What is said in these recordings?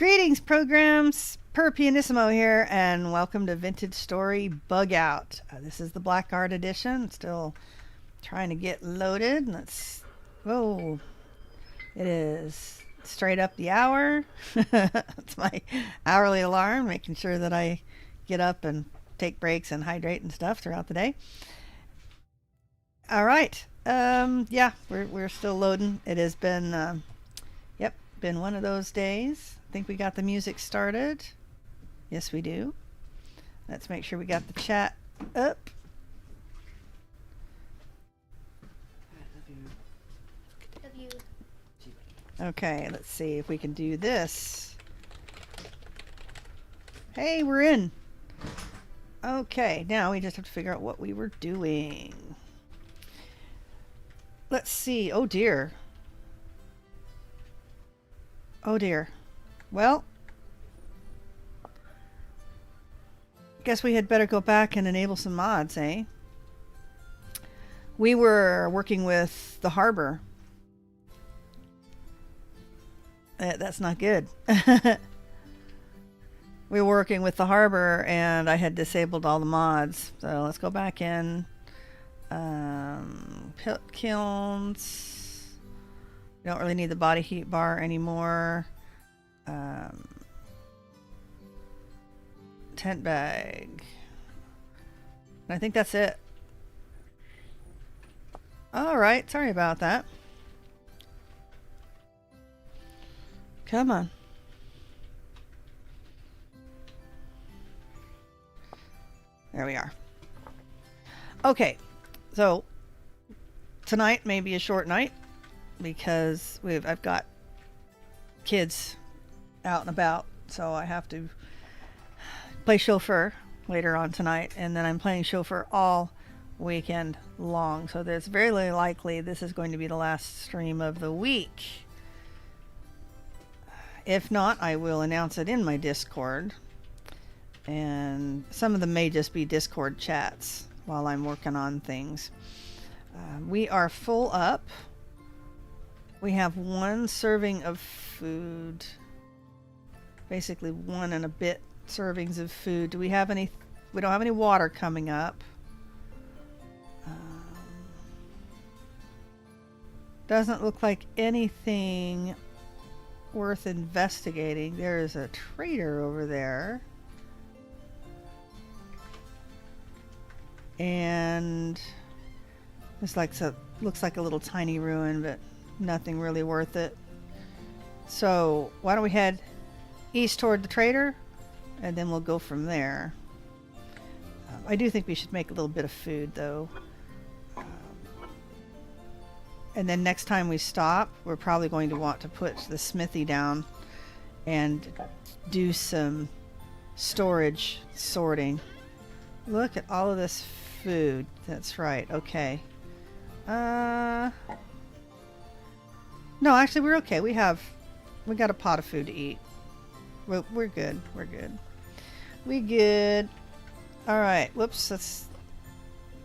Greetings, programs. Pyrrh Pianissimo here, and welcome to Vintage Story Bug Out. This is the Blackguard edition. Still trying to get loaded. Whoa, it is straight up the hour. It's my hourly alarm, making sure that I get up and take breaks and hydrate and stuff throughout the day. All right. Yeah, we're still loading. It has been, been one of those days. I think we got the music started. Yes, we do. Let's make sure we got the chat up. Love you. Okay, let's see if we can do this. Hey, we're in. Okay, now we just have to figure out what we were doing. Let's see. Oh dear. Oh dear. Well, guess we had better go back and enable some mods, eh? We were working with the harbor. That's not good. We were working with the harbor and I had disabled all the mods. So let's go back in. Kilns. We don't really need the body heat bar anymore. Tent bag. I think that's it. Alright, sorry about that. Come on. There we are. Okay, so tonight may be a short night because I've got kids out and about, so I have to play chauffeur later on tonight, and then I'm playing chauffeur all weekend long, so there's very likely this is going to be the last stream of the week. If not, I will announce it in my Discord, and some of them may just be Discord chats while I'm working on things. We are full up. We have one serving of food, basically one and a bit servings of food. Do we have any? We don't have any water coming up. Doesn't look like anything worth investigating. There is a trader over there, and looks like a little tiny ruin, but nothing really worth it. So why don't we head east toward the trader, and then we'll go from there. I do think we should make a little bit of food, though. And then next time we stop, we're probably going to want to put the smithy down and do some storage sorting. Look at all of this food. That's right. Okay. No, actually, we're okay. We got a pot of food to eat. We're good. We're good. We good. All right. Whoops.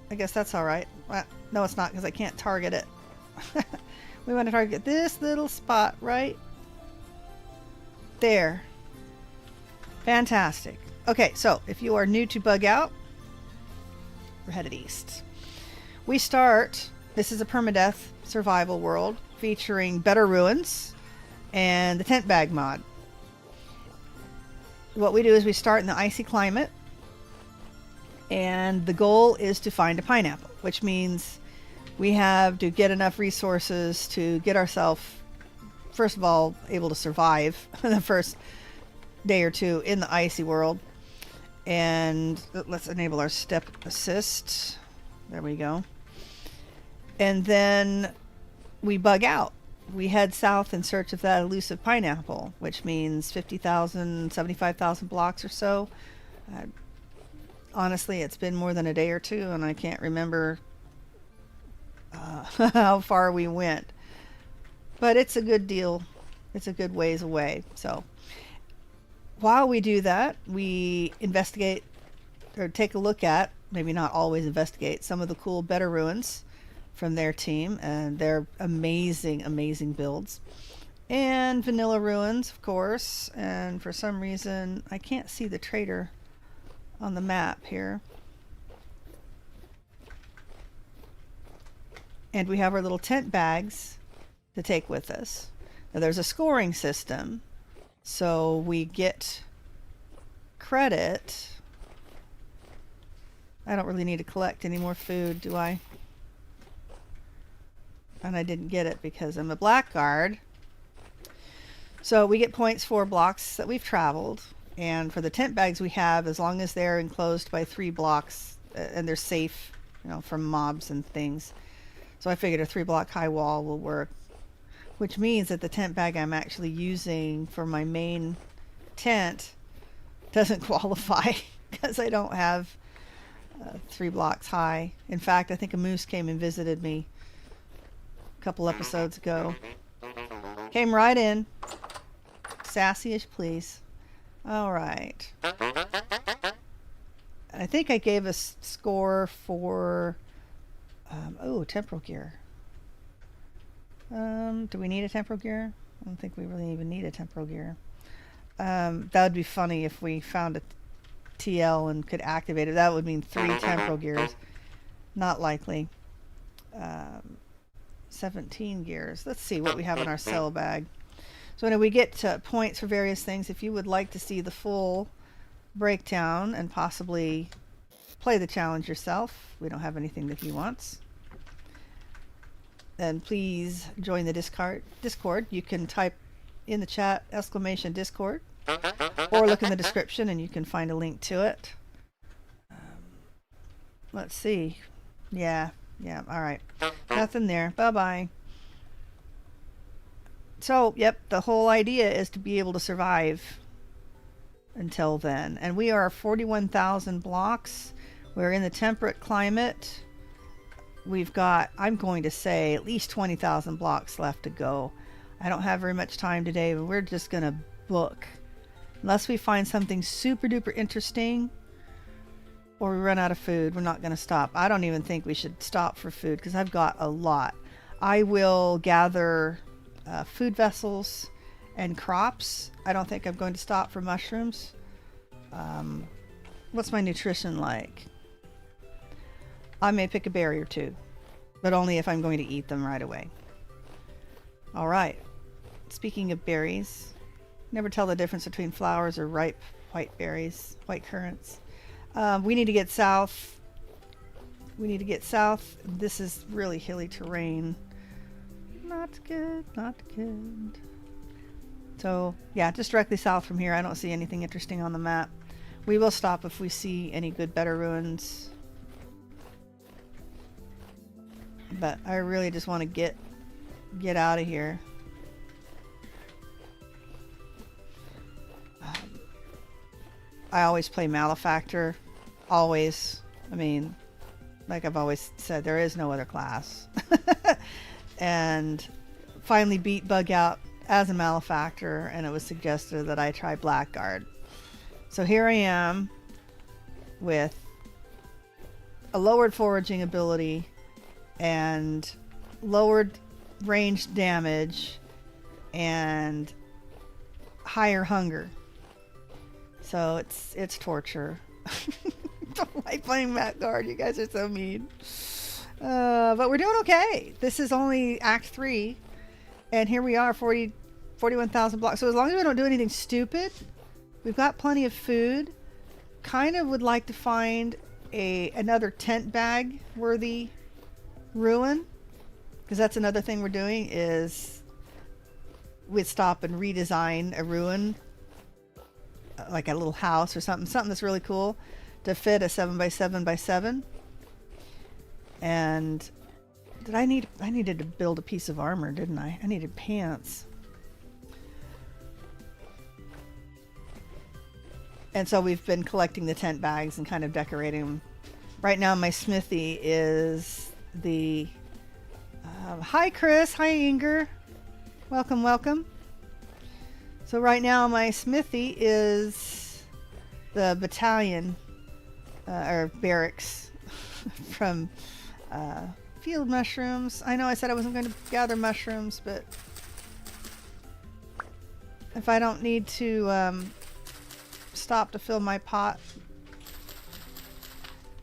I guess that's all right. Well, no, it's not, because I can't target it. We want to target this little spot right there. Fantastic. Okay, so if you are new to Bug Out, we're headed east. We start. This is a permadeath survival world featuring better ruins and the tent bag mod. What we do is we start in the icy climate, and the goal is to find a pineapple, which means we have to get enough resources to get ourselves, first of all, able to survive the first day or two in the icy world. And let's enable our step assist. There we go. And then we bug out. We head south in search of that elusive pineapple, which means 50,000, 75,000 blocks or so. Honestly, it's been more than a day or two, and I can't remember how far we went. But it's a good deal. It's a good ways away. So while we do that, we investigate or take a look at, maybe not always investigate, some of the cool better ruins from their team, and they're amazing builds. And vanilla ruins, of course. And for some reason, I can't see the trader on the map here. And we have our little tent bags to take with us. Now there's a scoring system, so we get credit. I don't really need to collect any more food, do I? And I didn't get it because I'm a Blackguard. So we get points for blocks that we've traveled. And for the tent bags we have, as long as they're enclosed by 3 blocks and they're safe, you know, from mobs and things. So I figured a 3-block high wall will work. Which means that the tent bag I'm actually using for my main tent doesn't qualify because I don't have 3 blocks high. In fact, I think a moose came and visited me a couple episodes ago. Came right in. Sassy as please. All right. I think I gave a score for temporal gear. Do we need a temporal gear? I don't think we really even need a temporal gear. That would be funny if we found a TL and could activate it. That would mean 3 temporal gears. Not likely. 17 gears. Let's see what we have in our cell bag. So when we get points for various things, if you would like to see the full breakdown and possibly play the challenge yourself, we don't have anything that he wants, then please join the Discord. You can type in the chat !Discord or look in the description and you can find a link to it. Let's see. Yeah, all right. Nothing there. Bye-bye. So, yep, the whole idea is to be able to survive until then. And we are 41,000 blocks. We're in the temperate climate. We've got, I'm going to say, at least 20,000 blocks left to go. I don't have very much time today, but we're just going to book. Unless we find something super duper interesting or we run out of food, we're not going to stop. I don't even think we should stop for food because I've got a lot. I will gather food vessels and crops. I don't think I'm going to stop for mushrooms. What's my nutrition like? I may pick a berry or 2, but only if I'm going to eat them right away. All right. Speaking of berries, never tell the difference between flowers or ripe white berries, white currants. We need to get south. This is really hilly terrain. Not good, not good. So, yeah, just directly south from here. I don't see anything interesting on the map. We will stop if we see any good, better ruins. But I really just want to get out of here. I always play Malefactor. Always. I mean, like I've always said, there is no other class. And finally beat Bug out as a Malefactor, and it was suggested that I try Blackguard. So here I am with a lowered foraging ability and lowered range damage and higher hunger. So it's torture. Don't like playing Blackguard. You guys are so mean. But we're doing okay. This is only Act 3. And here we are, 41,000 blocks. So as long as we don't do anything stupid, we've got plenty of food. Kind of would like to find another tent bag worthy ruin. Because that's another thing we're doing is we'd stop and redesign a ruin. Like a little house or something that's really cool to fit a 7x7x7. And I needed to build a piece of armor, didn't I? I needed pants. And so we've been collecting the tent bags and kind of decorating them. Right now my smithy is the hi Chris, hi Inger, welcome. So right now my smithy is the battalion or barracks from field mushrooms. I know I said I wasn't going to gather mushrooms, but if I don't need to stop to fill my pot.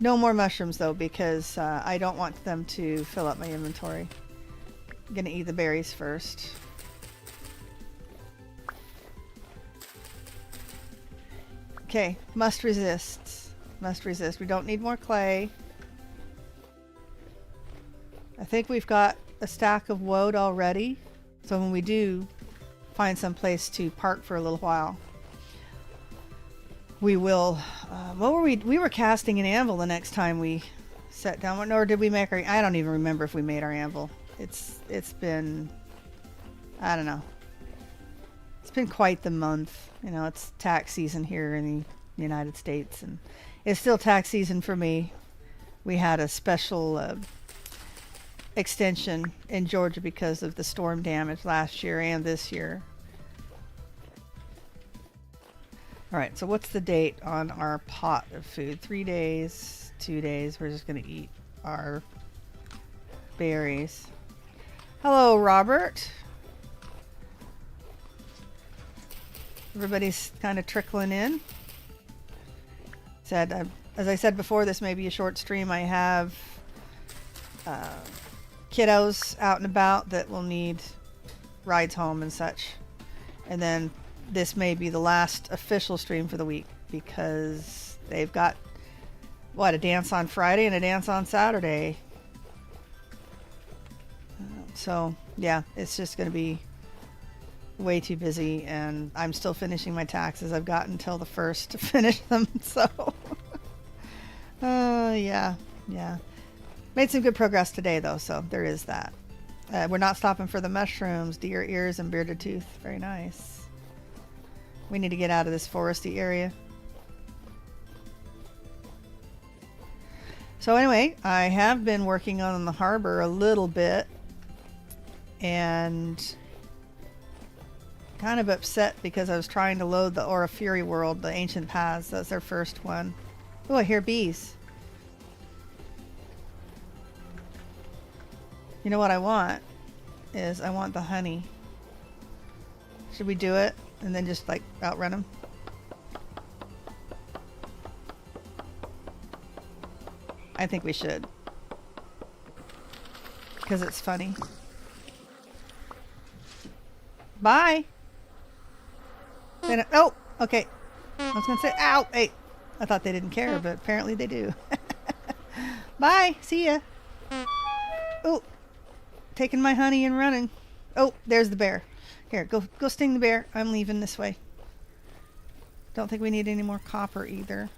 No more mushrooms though, because I don't want them to fill up my inventory. I'm gonna eat the berries first. Okay, must resist. Must resist. We don't need more clay. I think we've got a stack of woad already. So when we do find some place to park for a little while, we will... what were we... We were casting an anvil the next time we sat down. Or did we make our... I don't even remember if we made our anvil. It's been... I don't know. It's been quite the month. You know, it's tax season here in the United States. And it's still tax season for me. We had a special extension in Georgia because of the storm damage last year and this year. Alright, so what's the date on our pot of food? 3 days, 2 days. We're just going to eat our berries. Hello, Robert. Everybody's kind of trickling in. As I said before, this may be a short stream. I have kiddos out and about that will need rides home and such. And then this may be the last official stream for the week because they've got, what, a dance on Friday and a dance on Saturday. So, yeah, it's just going to be way too busy, and I'm still finishing my taxes. I've got until the 1st to finish them, so... yeah. Made some good progress today, though, so there is that. We're not stopping for the mushrooms, deer ears, and bearded tooth. Very nice. We need to get out of this foresty area. So anyway, I have been working on the harbor a little bit, and kind of upset because I was trying to load the Aura Fury World, the Ancient Paths. That's our first one. Oh, I hear bees. You know what I want is I want the honey. Should we do it and then just like outrun them? I think we should, because it's funny. Bye. Oh, okay. I was gonna say, ow, hey. I thought they didn't care, but apparently they do. Bye. See ya. Oh, taking my honey and running. Oh, there's the bear. Here, go sting the bear. I'm leaving this way. Don't think we need any more copper either.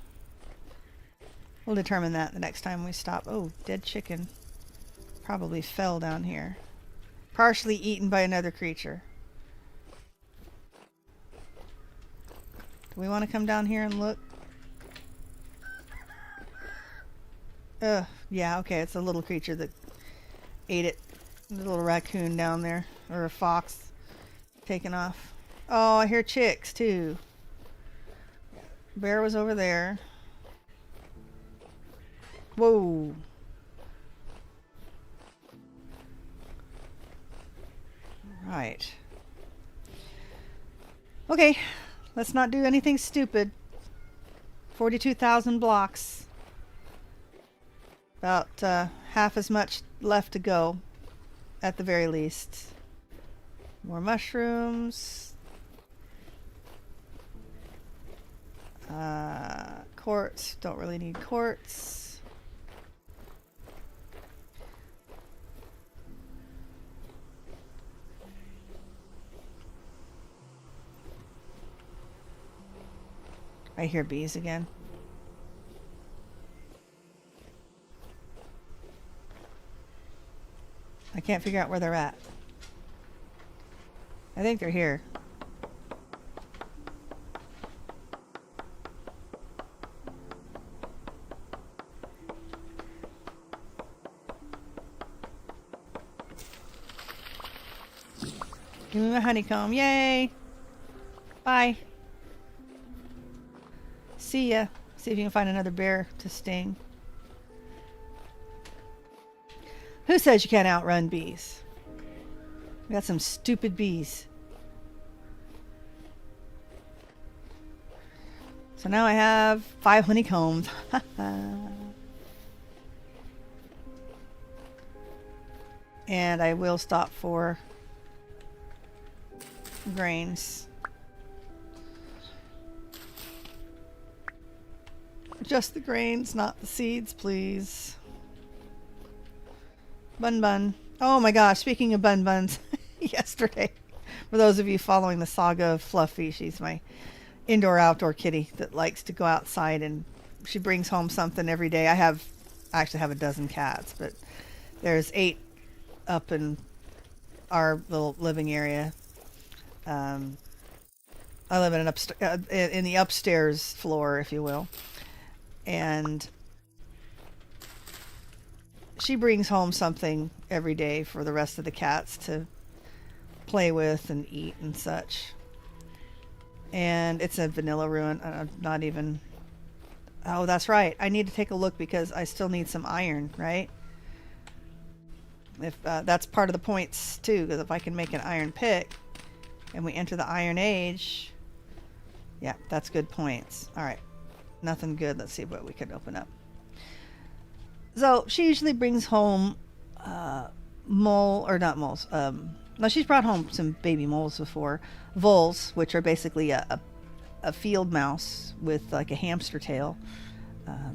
We'll determine that the next time we stop. Oh, dead chicken. Probably fell down here. Partially eaten by another creature. Do we want to come down here and look? Yeah, okay, it's a little creature that ate it. A little raccoon down there. Or a fox. Taken off. Oh, I hear chicks too. Bear was over there. Whoa. Right. Okay, let's not do anything stupid. 42,000 blocks. About half as much left to go, at the very least. More mushrooms. Quartz. Don't really need quartz. I hear bees again. I can't figure out where they're at. I think they're here. Give me my honeycomb. Yay! Bye. See ya. See if you can find another bear to sting. Who says you can't outrun bees? We got some stupid bees. So now I have 5 honeycombs. And I will stop for grains. Just the grains, not the seeds, please. Bun Bun. Oh my gosh, speaking of Bun Buns, yesterday, for those of you following the saga of Fluffy, she's my indoor-outdoor kitty that likes to go outside, and she brings home something every day. I actually have a dozen cats, but there's 8 up in our little living area. I live in the upstairs floor, if you will, and she brings home something every day for the rest of the cats to play with and eat and such. And it's a vanilla ruin. Not even... Oh, that's right. I need to take a look because I still need some iron, right? If that's part of the points too, because if I can make an iron pick and we enter the Iron Age, yeah, that's good points. All right, nothing good. Let's see what we can open up. So she usually brings home no, she's brought home some baby moles before. Voles, which are basically a field mouse with like a hamster tail.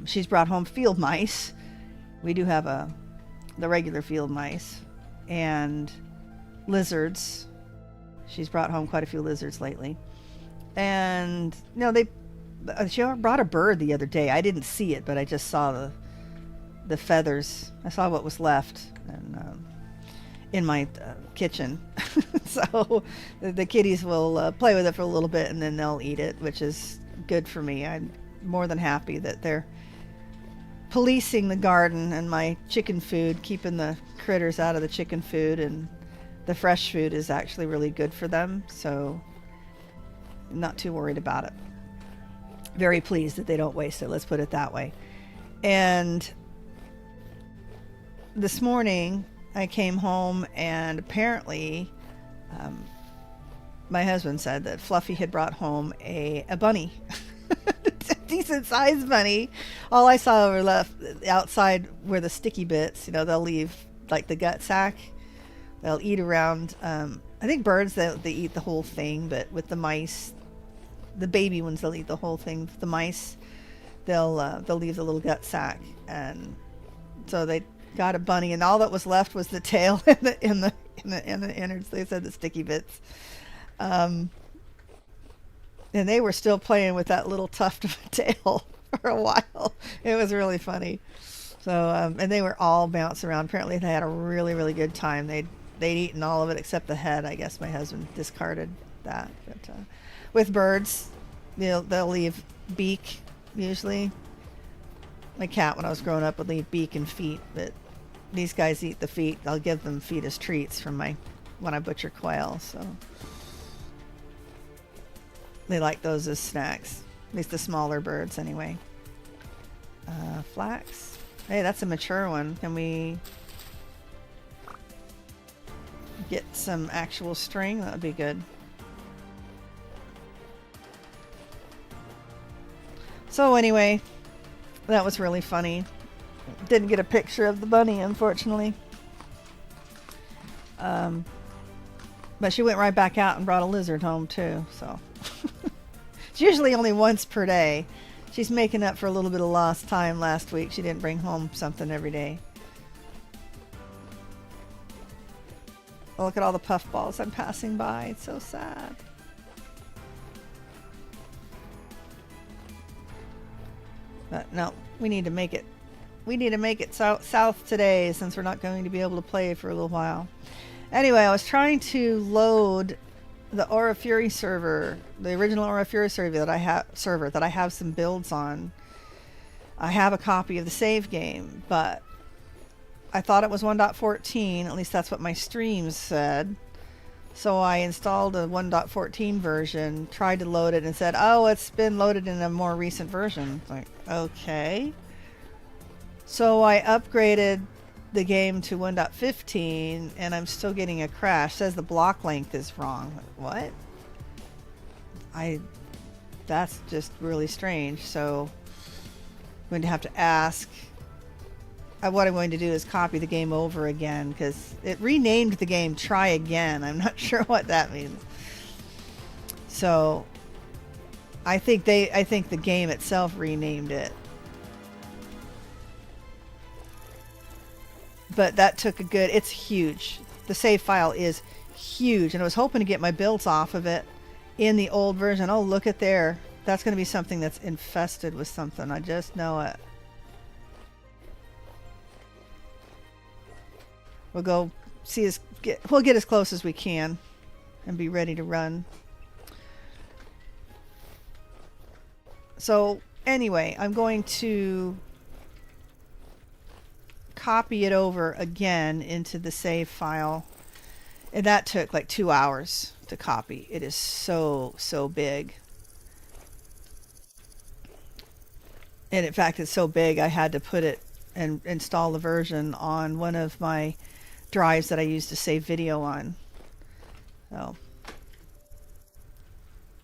She's brought home field mice. We do have the regular field mice. And lizards. She's brought home quite a few lizards lately. And, she brought a bird the other day. I didn't see it, but I just saw the feathers. I saw what was left in my kitchen. So the kitties will play with it for a little bit and then they'll eat it, which is good for me. I'm more than happy that they're policing the garden and my chicken food, keeping the critters out of the chicken food, and the fresh food is actually really good for them. So I'm not too worried about it. Very pleased that they don't waste it. Let's put it that way. And this morning I came home and apparently my husband said that Fluffy had brought home a bunny. A decent sized bunny. All I saw were left outside where the sticky bits, they'll leave like the gut sack. They'll eat around. I think birds, they eat the whole thing, but with the mice, the baby ones, they'll eat the whole thing. The mice, they'll leave the little gut sack. And so they got a bunny, and all that was left was the tail and the innards. They said the sticky bits. And they were still playing with that little tuft of a tail for a while. It was really funny. So, and they were all bouncing around. Apparently they had a really, really good time. They'd eaten all of it except the head. I guess my husband discarded that. But with birds, they'll leave beak usually. My cat, when I was growing up, would leave beak and feet, but these guys eat the feet. I'll give them feet as treats from when I butcher quail. So they like those as snacks, at least the smaller birds anyway. Flax. Hey, that's a mature one. Can we get some actual string? That would be good. So anyway, that was really funny. Didn't get a picture of the bunny, unfortunately. But she went right back out and brought a lizard home too, so. It's usually only once per day. She's making up for a little bit of lost time last week. She didn't bring home something every day. Oh, look at all the puffballs I'm passing by. It's so sad. But no, we need to make it. We need to make it south today, since we're not going to be able to play for a little while. Anyway, I was trying to load the Aura Fury server, the original Aura Fury server that I have some builds on. I have a copy of the save game, but I thought it was 1.14, at least that's what my streams said. So I installed a 1.14 version, tried to load it, and said, oh, it's been loaded in a more recent version. It's like, okay. So I upgraded the game to 1.15, and I'm still getting a crash. It says the block length is wrong. Like, what? That's just really strange. So I'm going to have to ask. What I'm going to do is copy the game over again because it renamed the game Try Again. I'm not sure what that means. So I think the game itself renamed it. But that took a good, it's huge. The save file is huge, and I was hoping to get my builds off of it in the old version. Oh, look at there. That's going to be something that's infested with something. I just know it. We'll go see we'll get as close as we can and be ready to run. So anyway, I'm going to copy it over again into the save file. And that took like 2 hours to copy. It is so big. And in fact, it's so big I had to put it and install the version on one of my drives that I use to save video on. So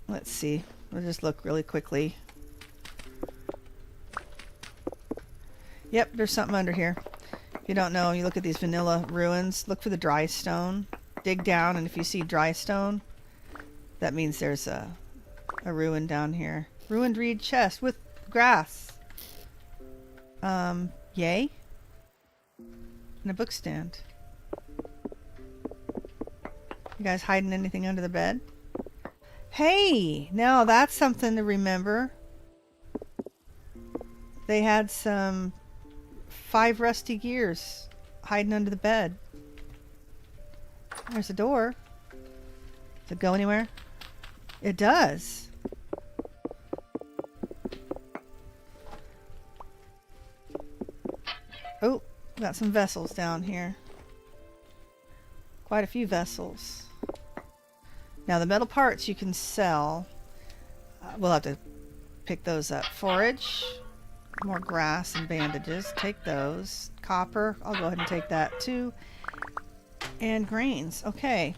let's see. We'll just look really quickly. Yep, there's something under here. If you don't know, you look at these vanilla ruins, look for the dry stone. Dig down, and if you see dry stone, that means there's a ruin down here. Ruined reed chest with grass. Yay. And a book stand. You guys hiding anything under the bed? Hey, now that's something to remember. They had some 5 rusty gears hiding under the bed. There's a door. Does it go anywhere? It does. Oh, got some vessels down here. Quite a few vessels. Now the metal parts you can sell. We'll have to pick those up. Forage. More grass and bandages. Take those. Copper. I'll go ahead and take that too. And grains. Okay.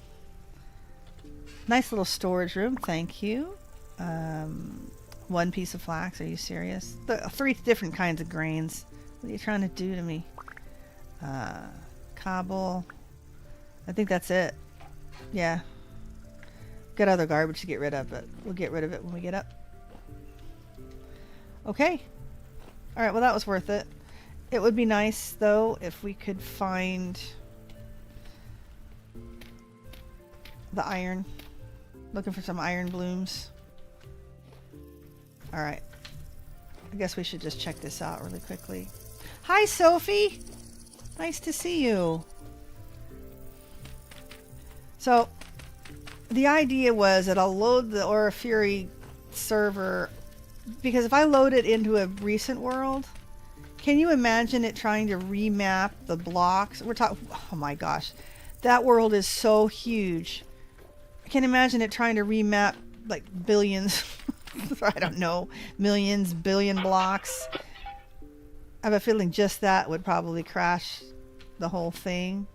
Nice little storage room. Thank you. 1 piece of flax. Are you serious? 3 different kinds of grains. What are you trying to do to me? Cobble. I think that's it. Yeah. Got other garbage to get rid of, but we'll get rid of it when we get up. Okay. Alright, well that was worth it. It would be nice, though, if we could find the iron. Looking for some iron blooms. Alright. I guess we should just check this out really quickly. Hi, Sophie! Nice to see you. So, the idea was that I'll load the Aura Fury server, because if I load it into a recent world, can you imagine it trying to remap the blocks? We're talking, oh my gosh, that world is so huge. I can imagine it trying to remap like billions, I don't know, millions, billion blocks. I have a feeling just that would probably crash the whole thing.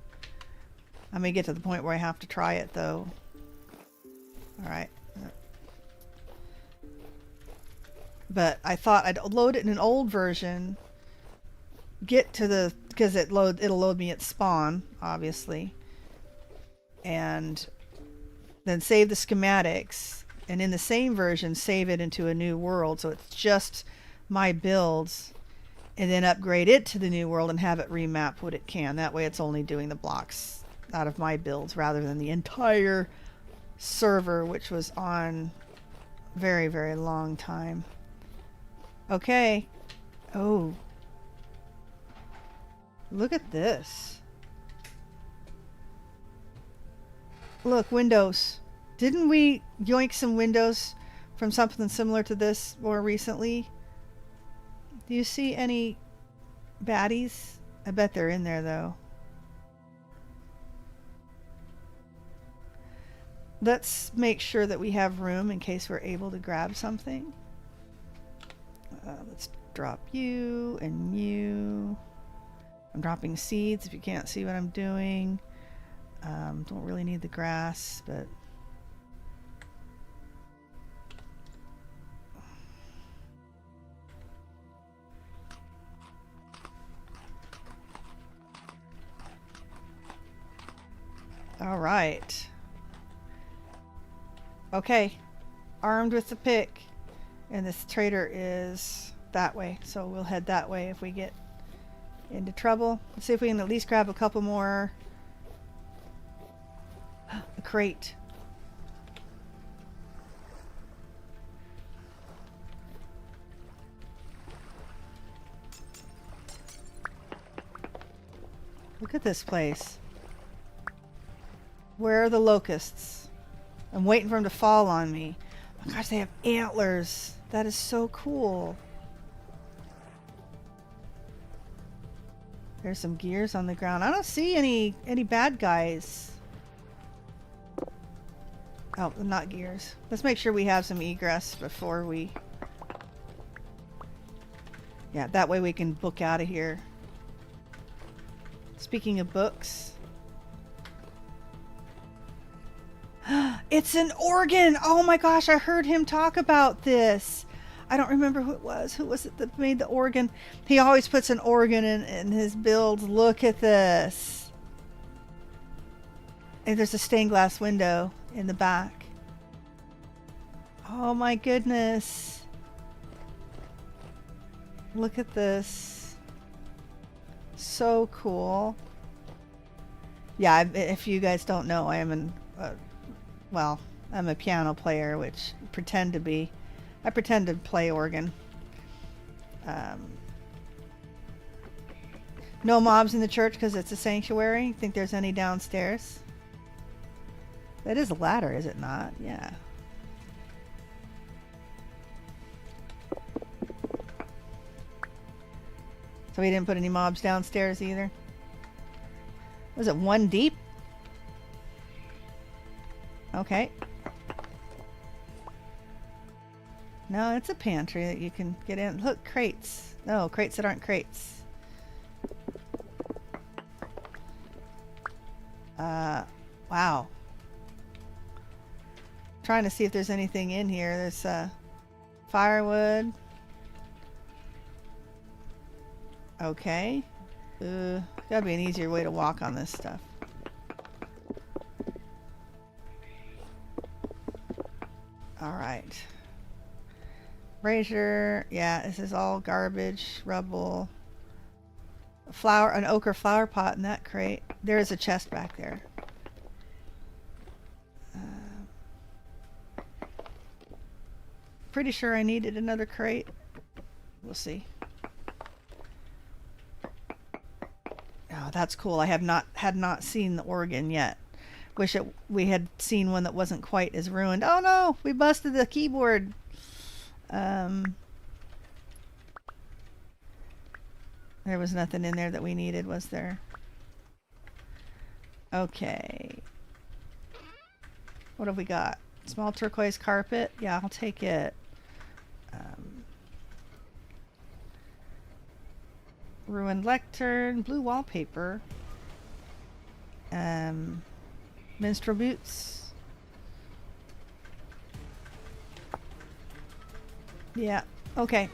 I may get to the point where I have to try it though. Alright. But I thought I'd load it in an old version. Get to the, because it'll load me at spawn, obviously. And then save the schematics. And in the same version, save it into a new world. So it's just my builds. And then upgrade it to the new world and have it remap what it can. That way it's only doing the blocks out of my builds rather than the entire server, which was on very, very long time. Okay. Oh. Look at this. Look, windows. Didn't we yoink some windows from something similar to this more recently? Do you see any baddies? I bet they're in there though. Let's make sure that we have room in case we're able to grab something. Let's drop you and you. I'm dropping seeds if you can't see what I'm doing. Don't really need the grass, but All right. Okay. Armed with the pick. And this trader is that way. So we'll head that way if we get into trouble. Let's see if we can at least grab a couple more. A crate. Look at this place. Where are the locusts? I'm waiting for them to fall on me. Oh my gosh, they have antlers. That is so cool. There's some gears on the ground. I don't see any bad guys. Oh, not gears. Let's make sure we have some egress before we... Yeah, that way we can book out of here. Speaking of books. It's an organ! Oh my gosh, I heard him talk about this. I don't remember who it was. Who was it that made the organ? He always puts an organ in his builds. Look at this. And there's a stained glass window in the back. Oh my goodness. Look at this. So cool. Yeah, if you guys don't know, I am well, I'm a piano player, which pretend to be. I pretend to play organ. No mobs in the church because it's a sanctuary. Think there's any downstairs? That is a ladder, is it not? Yeah. So we didn't put any mobs downstairs either? Was it one deep? Okay. No, it's a pantry that you can get in. Look, crates. No, crates that aren't crates. Wow. Trying to see if there's anything in here. There's firewood. Okay. Gotta be an easier way to walk on this stuff. Alright. Brazier. Yeah, this is all garbage, rubble. An ochre flower pot in that crate. There is a chest back there. Pretty sure I needed another crate. We'll see. Oh, that's cool. I had not seen the organ yet. Wish we had seen one that wasn't quite as ruined. Oh no, we busted the keyboard. There was nothing in there that we needed, was there? Okay. What have we got? Small turquoise carpet. Yeah, I'll take it. Ruined lectern, blue wallpaper. Minstrel boots. Yeah, okay.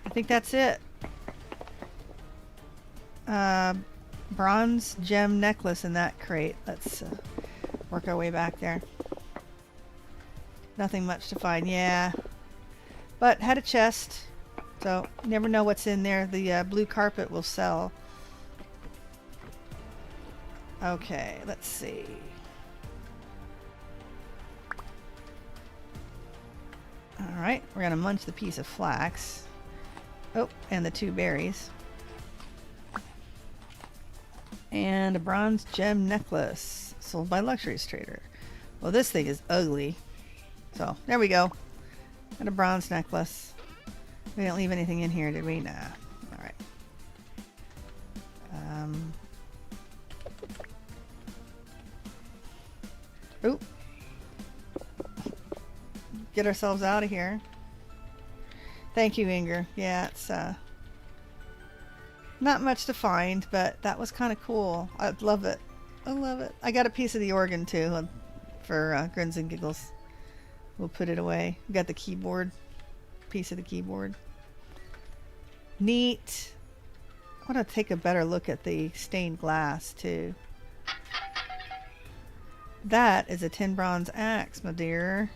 I think that's it. Bronze gem necklace in that crate. Let's work our way back there. Nothing much to find, yeah. But had a chest, so you never know what's in there. The blue carpet will sell. Okay, let's see. Alright, we're gonna munch the piece of flax. Oh, and the 2 berries. And a bronze gem necklace sold by Luxuries Trader. Well, this thing is ugly. So, there we go. And a bronze necklace. We didn't leave anything in here, did we? Nah. Alright. Oop. Get ourselves out of here. Thank you, Inger. Yeah, it's not much to find, but that was kind of cool. I love it. I love it. I got a piece of the organ too for grins and giggles. We'll put it away. We got the keyboard, piece of the keyboard. Neat. I want to take a better look at the stained glass too. That is a 10 bronze axe, my dear.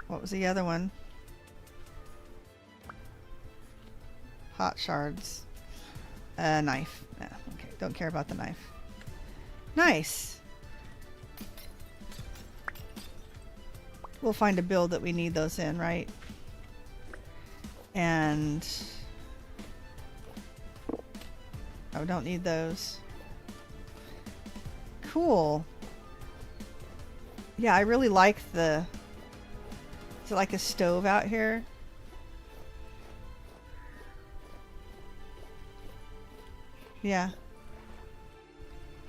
What was the other one? Hot shards. Knife. Okay, don't care about the knife. Nice. We'll find a build that we need those in, right? And oh, don't need those. Cool. Yeah, I really like the... Is it like a stove out here? Yeah.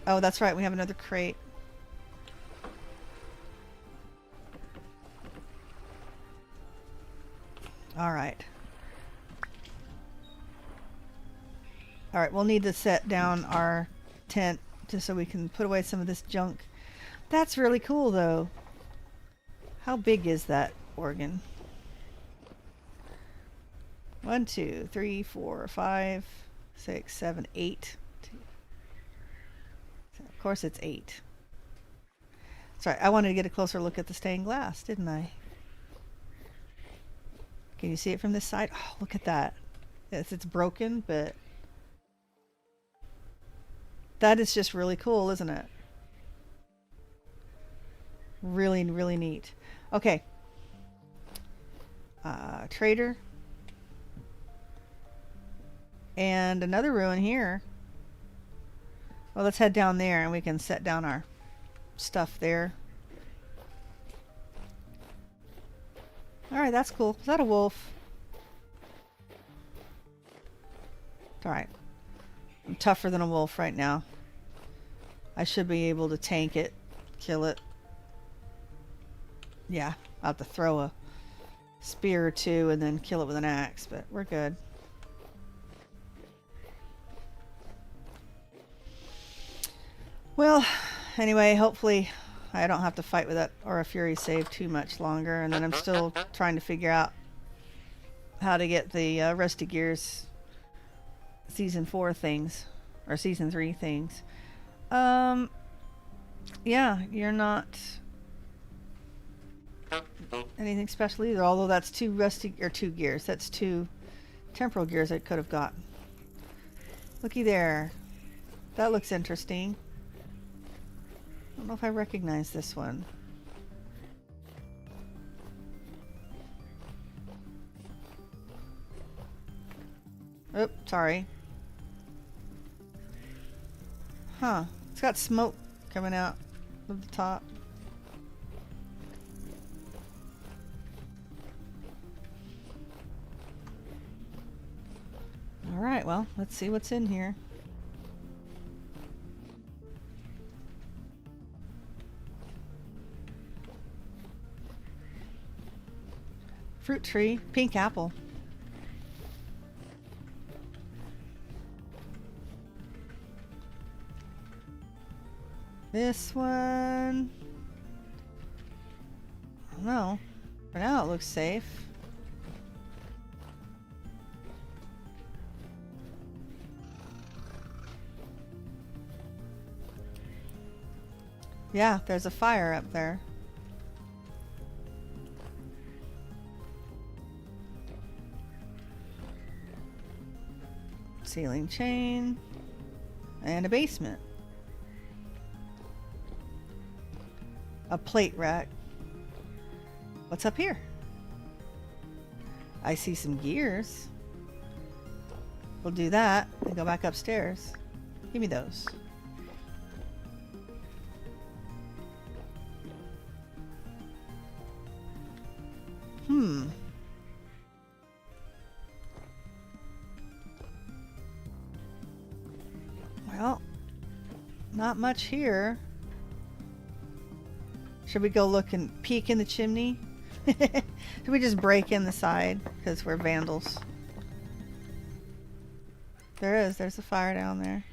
Oh, that's right. We have another crate. All right. All right, we'll need to set down our tent just so we can put away some of this junk. That's really cool, though. How big is that organ? 1, 2, 3, 4, 5, 6, 7, 8. So of course it's 8. Sorry, I wanted to get a closer look at the stained glass, didn't I? Can you see it from this side? Oh, look at that. Yes, it's broken, but that is just really cool, isn't it? Really, really neat. Okay. Trader. And another ruin here. Well, let's head down there and we can set down our stuff there. Alright, that's cool. Is that a wolf? Alright. I'm tougher than a wolf right now. I should be able to tank it. Kill it. Yeah, I'll have to throw a spear or two and then kill it with an axe, but we're good. Well, anyway, hopefully I don't have to fight with that Aura Fury save too much longer, and then I'm still trying to figure out how to get the Rusty Gears Season 4 things, or Season 3 things. Yeah, you're not anything special either, although that's 2 Rusty, or 2 gears. That's 2 temporal gears I could have got. Looky there. That looks interesting. I don't know if I recognize this one. Oop, sorry. Huh. It's got smoke coming out of the top. Alright, well, let's see what's in here. Fruit tree, pink apple. This one, I don't know. For now it looks safe. Yeah, there's a fire up there. Ceiling chain. And a basement. A plate rack. What's up here? I see some gears. We'll do that and go back upstairs. Give me those. Well, not much here. Should we go look and peek in the chimney? Should we just break in the side because we're vandals? There's a fire down there.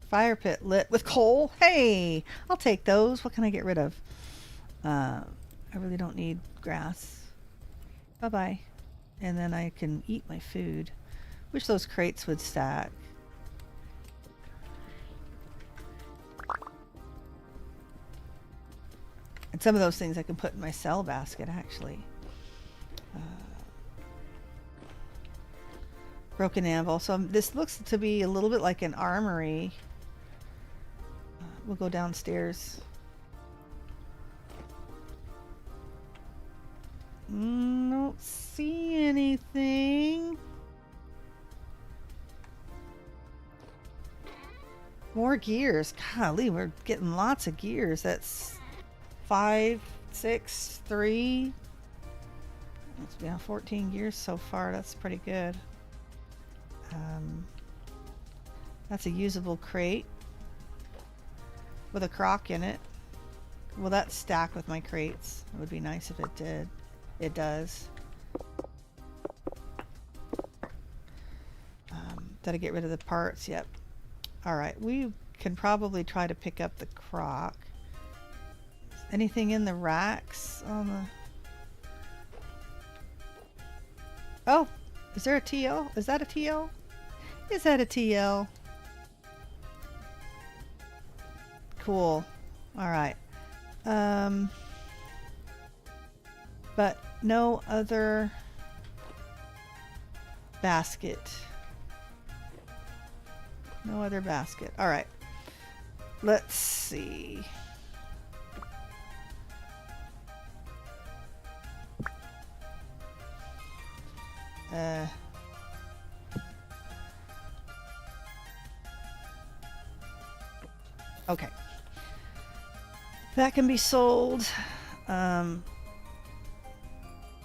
Fire pit lit with coal. Hey, I'll take those. What can I get rid of? I really don't need grass. Bye-bye. and then I can eat my food. Wish those crates would stack. And some of those things I can put in my sell basket, actually. Broken anvil. So this looks to be a little bit like an armory. We'll go downstairs. Don't see anything. More gears. Golly, we're getting lots of gears. That's 5, 6, 3. It's been 14 gears so far. That's pretty good. That's a usable crate with a crock in it. Will that stack with my crates? It would be nice if it did. It does. Did I get rid of the parts? Yep. Alright, we can probably try to pick up the crock. Anything in the racks on the... Oh! Is there a TL? Is that a TL? Is that a TL? Cool. Alright. But no other basket. No other basket. Alright. Let's see. Okay. That can be sold.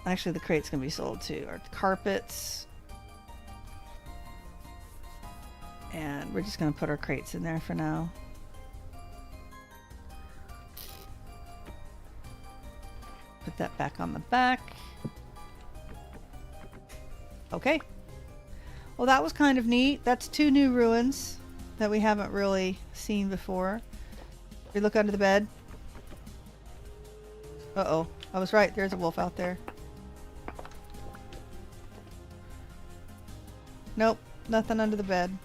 Actually, the crates can be sold too. Our carpets. And we're just going to put our crates in there for now. Put that back on the back. Okay. Well, that was kind of neat. That's 2 new ruins that we haven't really seen before. We look under the bed. Uh-oh. I was right. There's a wolf out there. Nope. Nothing under the bed.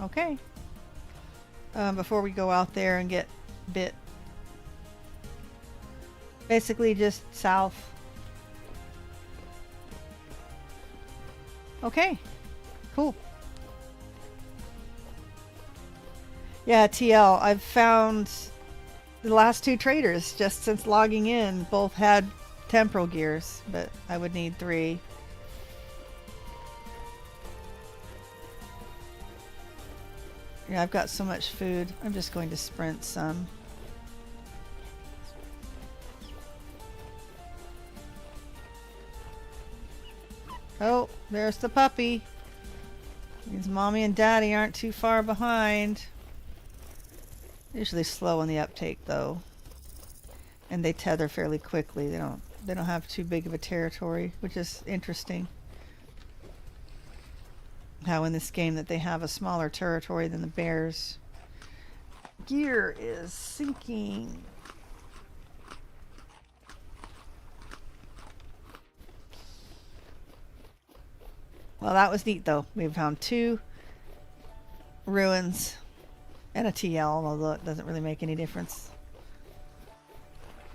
Okay. Before we go out there and get bit. Basically just south. Okay. Cool. Yeah, TL. I've found the last 2 traders just since logging in both had temporal gears, but I would need 3. Yeah, I've got so much food. I'm just going to sprint some. Oh, there's the puppy. Means mommy and daddy aren't too far behind. Usually slow on the uptake though. And they tether fairly quickly. They don't have too big of a territory, which is interesting. How in this game that they have a smaller territory than the bears. Gear is sinking. Well, that was neat though. We found 2 ruins and a TL, although it doesn't really make any difference.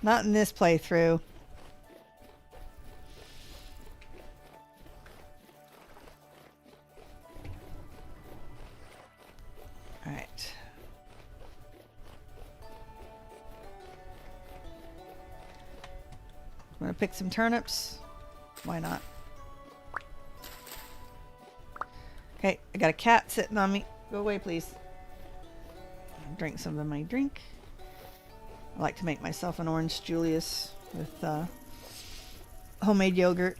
Not in this playthrough. Alright. I'm gonna pick some turnips. Why not? Okay, I got a cat sitting on me. Go away, please. Drink some of my drink. I like to make myself an orange Julius with homemade yogurt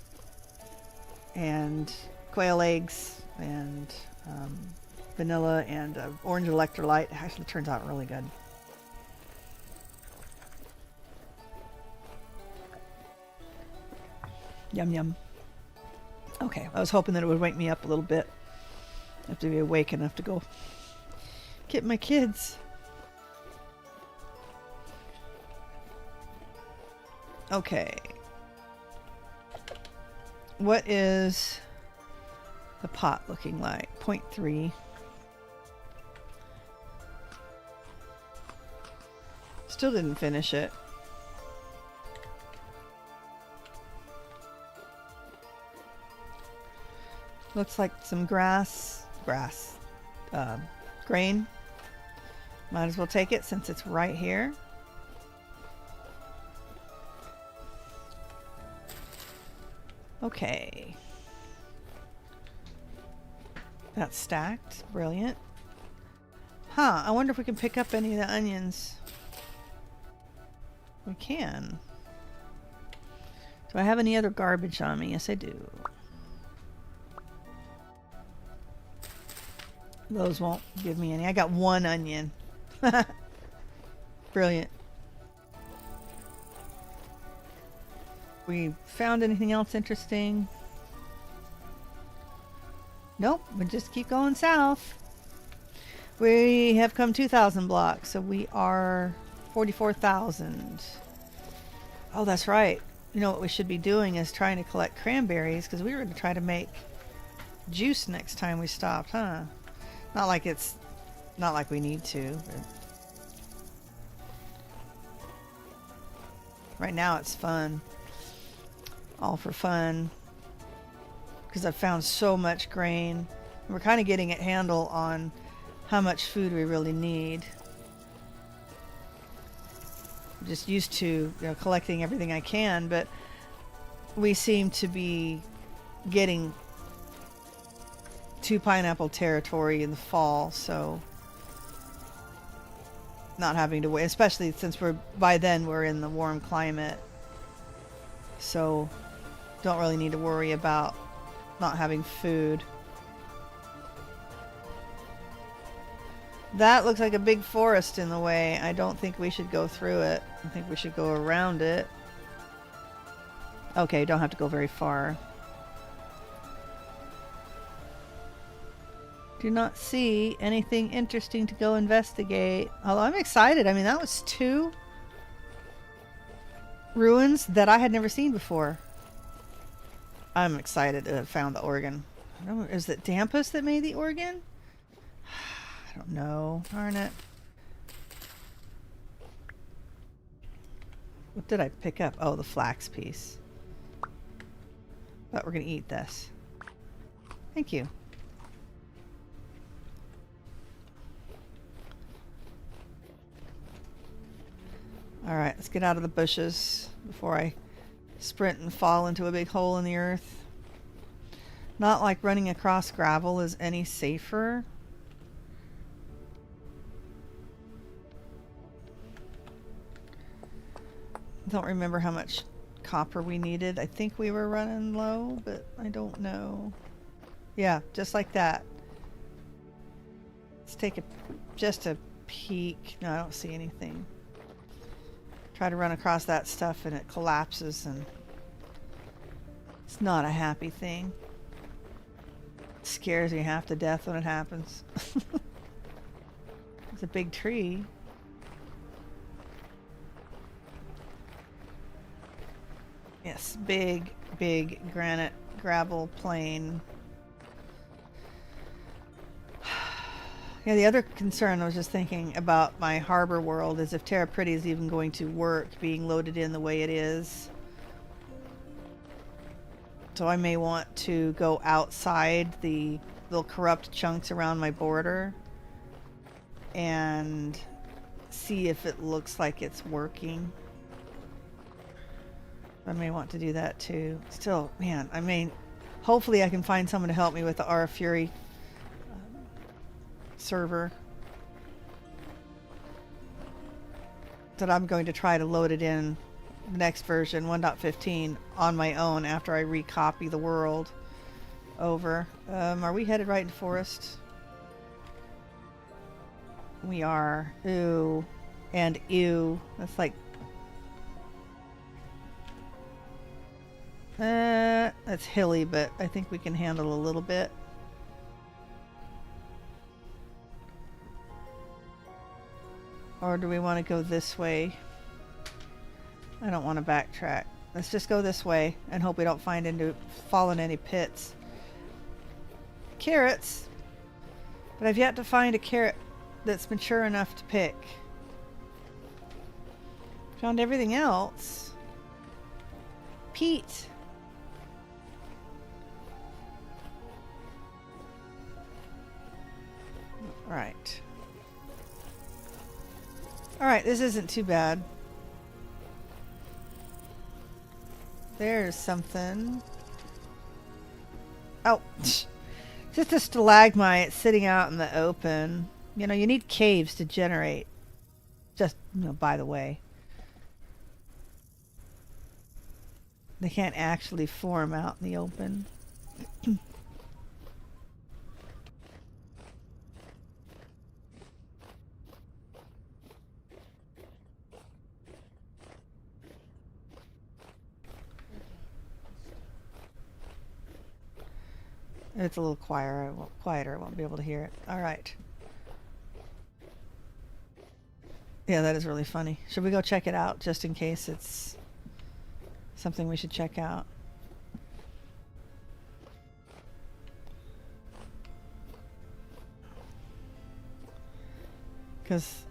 and quail eggs and vanilla and orange electrolyte. It actually turns out really good. Yum yum. Okay, I was hoping that it would wake me up a little bit. I have to be awake enough to go get my kids. Okay. What is the pot looking like? 0.3. Still didn't finish it. Looks like some grain. Might as well take it since it's right here. Okay. That's stacked. Brilliant. Huh, I wonder if we can pick up any of the onions. We can. Do I have any other garbage on me? Yes, I do. Those won't give me any. I got one onion. Brilliant. We found anything else interesting? Nope, we just keep going south. We have come 2,000 blocks, so we are 44,000. Oh, that's right. You know what we should be doing is trying to collect cranberries, because we were going to try to make juice next time we stopped, huh? Not like we need to. But right now it's fun. All for fun. Because I've found so much grain. We're kind of getting a handle on how much food we really need. I'm just used to, collecting everything I can, but we seem to be getting to pineapple territory in the fall, so not having to wait, especially since by then we're in the warm climate, so don't really need to worry about not having food. That looks like a big forest in the way. I don't think we should go through it. I think we should go around it. Okay, don't have to go very far. Do not see anything interesting to go investigate. Although I'm excited. I mean, that was 2 ruins that I had never seen before. I'm excited to have found the organ. I don't know, is it Dampus that made the organ? I don't know. Darn it. What did I pick up? Oh, the flax piece. But we're going to eat this. Thank you. Alright, let's get out of the bushes before I sprint and fall into a big hole in the earth. Not like running across gravel is any safer. Don't remember how much copper we needed. I think we were running low, but I don't know. Yeah, just like that. Let's take just a peek. No, I don't see anything. Try to run across that stuff and it collapses, and it's not a happy thing. It scares me half to death when it happens. It's a big tree. Yes, big granite gravel plain. Yeah, the other concern I was just thinking about my harbor world is if TerraPretty is even going to work being loaded in the way it is. So I may want to go outside the little corrupt chunks around my border and see if it looks like it's working. I may want to do that too. Still, man, I mean, hopefully I can find someone to help me with the Aura Fury server. That I'm going to try to load it in the next version, 1.15, on my own after I recopy the world over. Are we headed right into forest? We are. Ooh. And ew. That's like... that's hilly, but I think we can handle a little bit. Or do we want to go this way? I don't want to backtrack. Let's just go this way and hope we don't fall in any pits. Carrots. But I've yet to find a carrot that's mature enough to pick. Found everything else. Peat. Right. Alright, this isn't too bad. There's something. Oh, just a stalagmite sitting out in the open. You know, you need caves to generate. Just, you know, by the way. They can't actually form out in the open. It's a little quieter. I won't be able to hear it. All right. Yeah, that is really funny. Should we go check it out just in case it's something we should check out? Because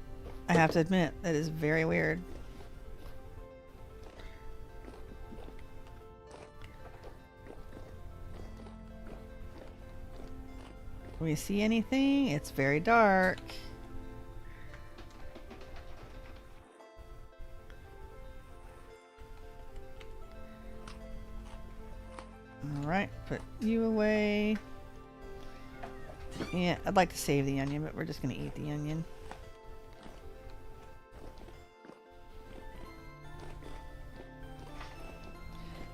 I have to admit, that is very weird. Do we see anything? It's very dark. Alright, put you away. Yeah, I'd like to save the onion, but we're just going to eat the onion.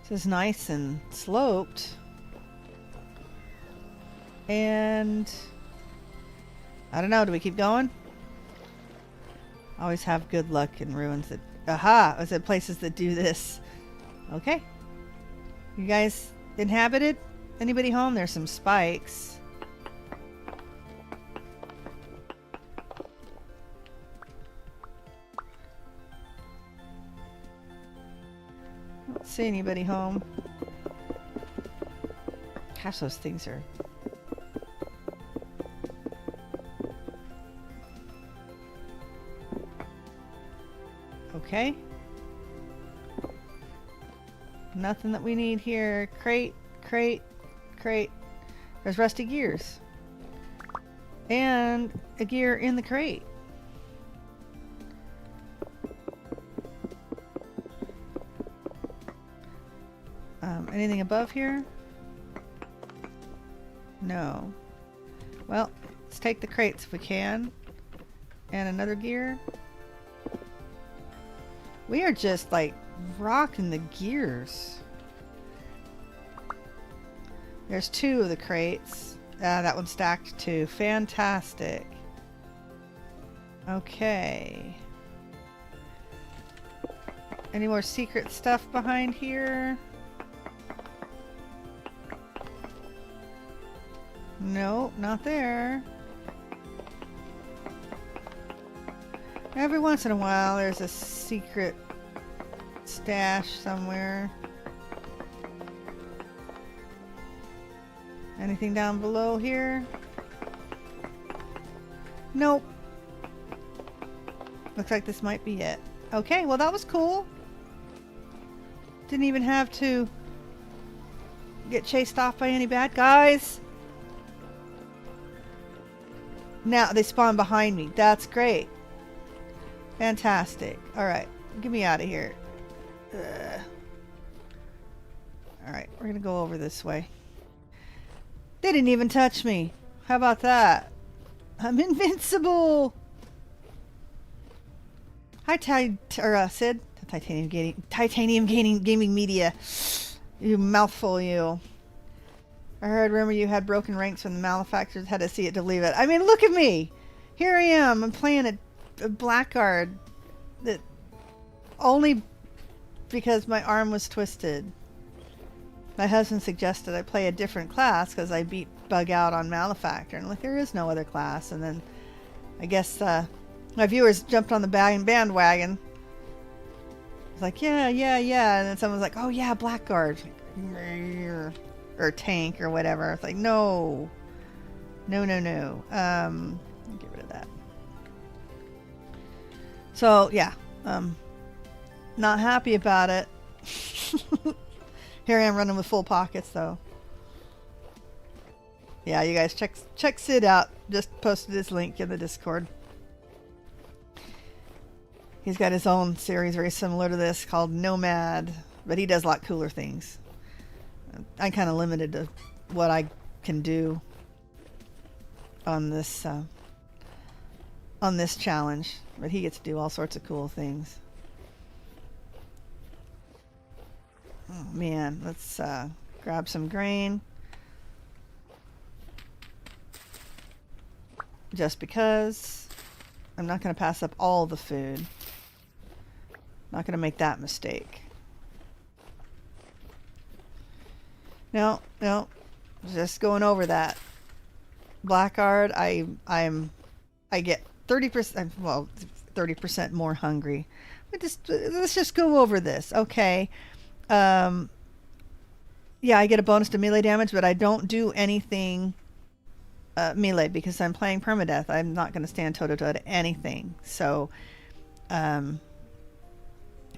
This is nice and sloped. And I don't know, do we keep going? Always have good luck in ruins that... Aha! I said places that do this. Okay. You guys inhabited? Anybody home? There's some spikes. Don't see anybody home. Gosh, those things are... Okay. Nothing that we need here. Crate, crate, crate. There's rusty gears. And a gear in the crate. Anything above here? No. Well, let's take the crates if we can. And another gear. We are just like rocking the gears. There's two of the crates. That one's stacked too. Fantastic. Okay. Any more secret stuff behind here? No, not there. Every once in a while there's a secret stash somewhere. Anything down below here? Nope. Looks like this might be it. Okay, well that was cool. Didn't even have to get chased off by any bad guys. Now they spawn behind me. That's great. Fantastic. Alright, get me out of here. Alright, we're gonna go over this way. They didn't even touch me. How about that? I'm invincible. Hi, Sid. Titanium Gaming Media. You mouthful, you. I heard rumor you had broken ranks when the Malefactors had to see it to leave it. I mean, look at me. Here I am. I'm playing a Blackguard that only because my arm was twisted. My husband suggested I play a different class because I beat Bug out on Malefactor. And like, there is no other class. And then I guess my viewers jumped on the bandwagon. It's like, yeah, yeah, yeah. And then someone's like, oh, yeah, Blackguard. Or tank or whatever. It's like, no. No, no, no. Get rid of that. So, yeah. Not happy about it. Here I am running with full pockets, though. Yeah, you guys check Sid out. Just posted his link in the Discord. He's got his own series very similar to this called Nomad, but he does a lot cooler things. I'm kind of limited to what I can do on this challenge, but he gets to do all sorts of cool things. Oh man, let's grab some grain. Just because I'm not going to pass up all the food. Not going to make that mistake. No, just going over that. Blackguard, I get 30%, well, 30% more hungry. But let's just go over this, okay? Yeah, I get a bonus to melee damage, but I don't do anything melee because I'm playing Permadeath. I'm not going to stand toe-to-toe to anything. So,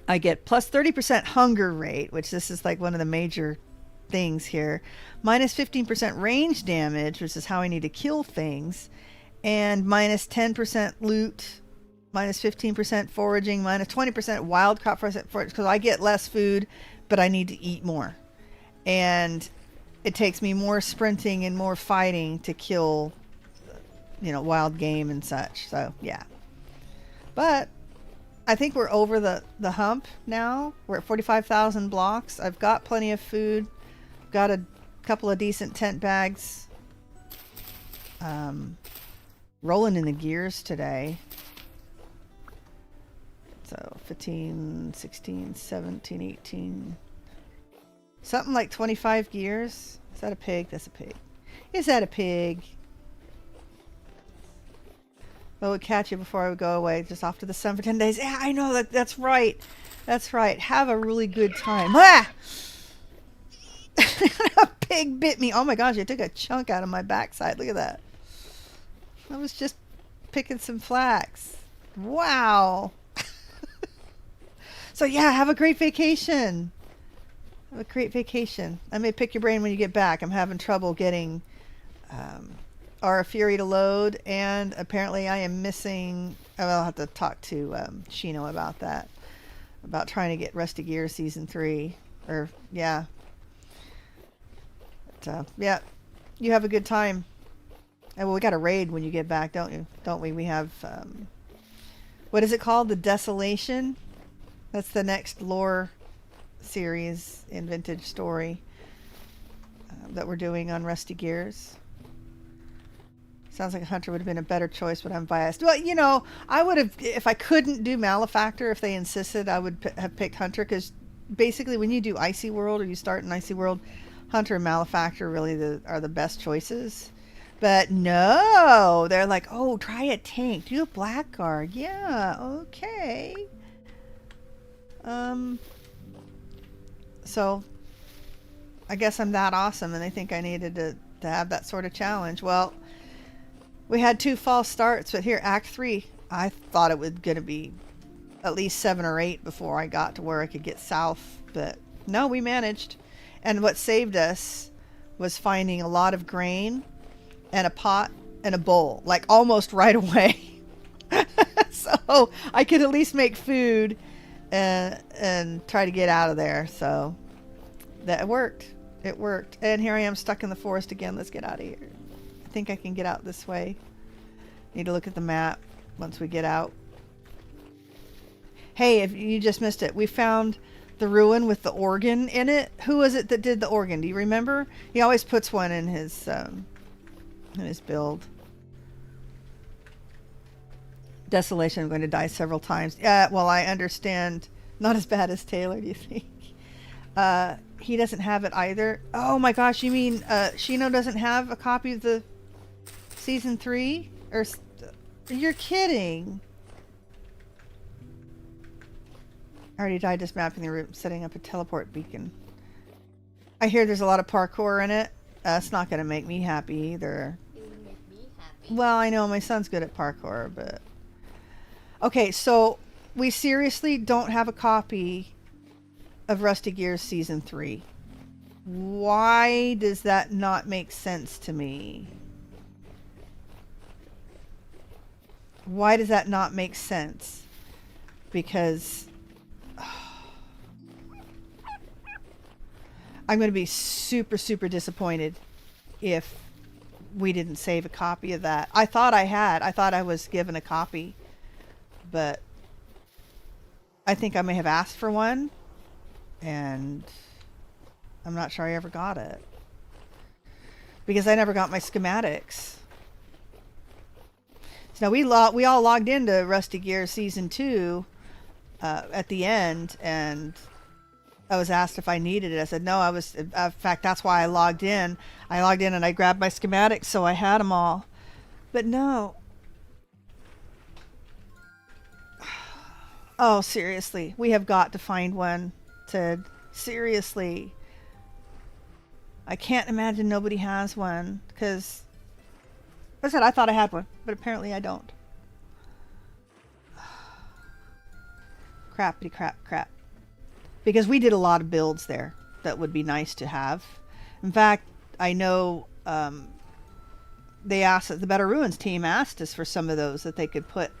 I get plus 30% hunger rate, which this is like one of the major things here. Minus 15% range damage, which is how I need to kill things. And minus 10% loot. Minus 15% foraging. Minus 20% wild crop forage, because I get less food, but I need to eat more. And it takes me more sprinting and more fighting to kill, wild game and such. So, yeah. But I think we're over the hump now. We're at 45,000 blocks. I've got plenty of food. Got a couple of decent tent bags. Rolling in the gears today. So 15, 16, 17, 18. Something like 25 gears. Is that a pig? That's a pig. Is that a pig? I would catch you before I would go away, just off to the sun for 10 days. Yeah, I know that's right. That's right. Have a really good time. Ah! A pig bit me. Oh my gosh, it took a chunk out of my backside. Look at that. I was just picking some flax. Wow. So yeah, have a great vacation. Have a great vacation. I may pick your brain when you get back. I'm having trouble getting Aura Fury to load, and apparently I am missing. I'll have to talk to Shino about that. About trying to get Rusty Gear Season 3. Or, yeah. But, yeah. You have a good time. And well, we got a raid when you get back, don't you? Don't we? We have, what is it called? The Desolation? That's the next lore series in Vintage Story that we're doing on Rusty Gears. Sounds like a hunter would have been a better choice, but I'm biased. Well, I would have, if I couldn't do Malefactor, if they insisted, I would have picked Hunter, because basically when you do Icy World, or you start in Icy World, Hunter and Malefactor really are the best choices. But no, they're like, oh, try a tank. Do a Blackguard. Yeah, okay. So I guess I'm that awesome, and they think I needed to have that sort of challenge. Well, we had 2 false starts, but here, Act 3, I thought it was going to be at least 7 or 8 before I got to where I could get south, but no, we managed. And what saved us was finding a lot of grain and a pot and a bowl, like almost right away. So I could at least make food and try to get out of there. So that worked. It worked. And here I am stuck in the forest again. Let's get out of here. I think I can get out this way. Need to look at the map once we get out. Hey, if you just missed it, we found the ruin with the organ in it. Who was it that did the organ? Do you remember? He always puts one in his build. Desolation, I'm going to die several times. Well, I understand. Not as bad as Taylor, do you think? He doesn't have it either. Oh my gosh, you mean Shino doesn't have a copy of the Season 3? Or you're kidding. I already died just mapping the route, setting up a teleport beacon. I hear there's a lot of parkour in it. That's not going to make me happy either. It would make me happy. Well, I know my son's good at parkour, but... Okay, so we seriously don't have a copy of Rusty Gears Season 3. Why does that not make sense to me? Why does that not make sense? Because... I'm going to be super, super disappointed if we didn't save a copy of that. I thought I had. I thought I was given a copy. But I think I may have asked for one. And I'm not sure I ever got it. Because I never got my schematics. So we all logged into Rusty Gears Season 2 at the end. And... I was asked if I needed it. I said no. In fact, that's why I logged in. I logged in and I grabbed my schematics, so I had them all. But no. Oh, seriously. We have got to find one, Ted. Seriously. I can't imagine nobody has one, because I said I thought I had one, but apparently I don't. Crappity crap. Because we did a lot of builds there that would be nice to have. In fact, I know they asked, the Better Ruins team asked us for some of those that they could put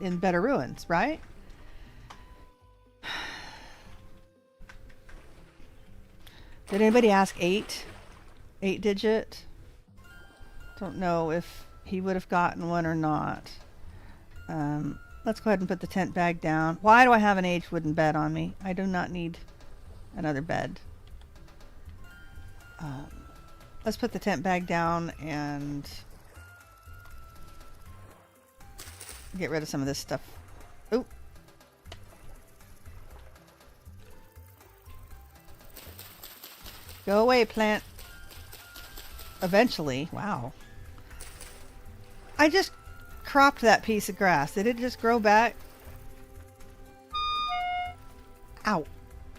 in Better Ruins, right? Did anybody ask 8 digit? Don't know if he would have gotten one or not. Let's go ahead and put the tent bag down. Why do I have an aged wooden bed on me? I do not need another bed. Let's put the tent bag down and get rid of some of this stuff. Ooh. Go away, plant. Eventually. Wow. I just cropped that piece of grass. Did it just grow back? Ow.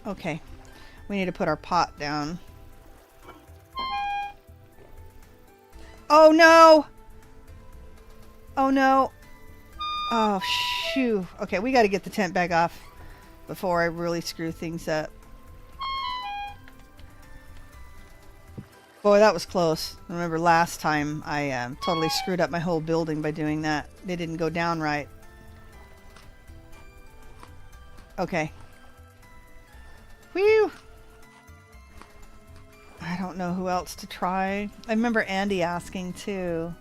Okay. We need to put our pot down. Oh no! Oh no! Oh shoo. Okay, we gotta get the tent bag off before I really screw things up. Boy, that was close. I remember last time I totally screwed up my whole building by doing that. They didn't go down right. Okay. Whew! I don't know who else to try. I remember Andy asking too.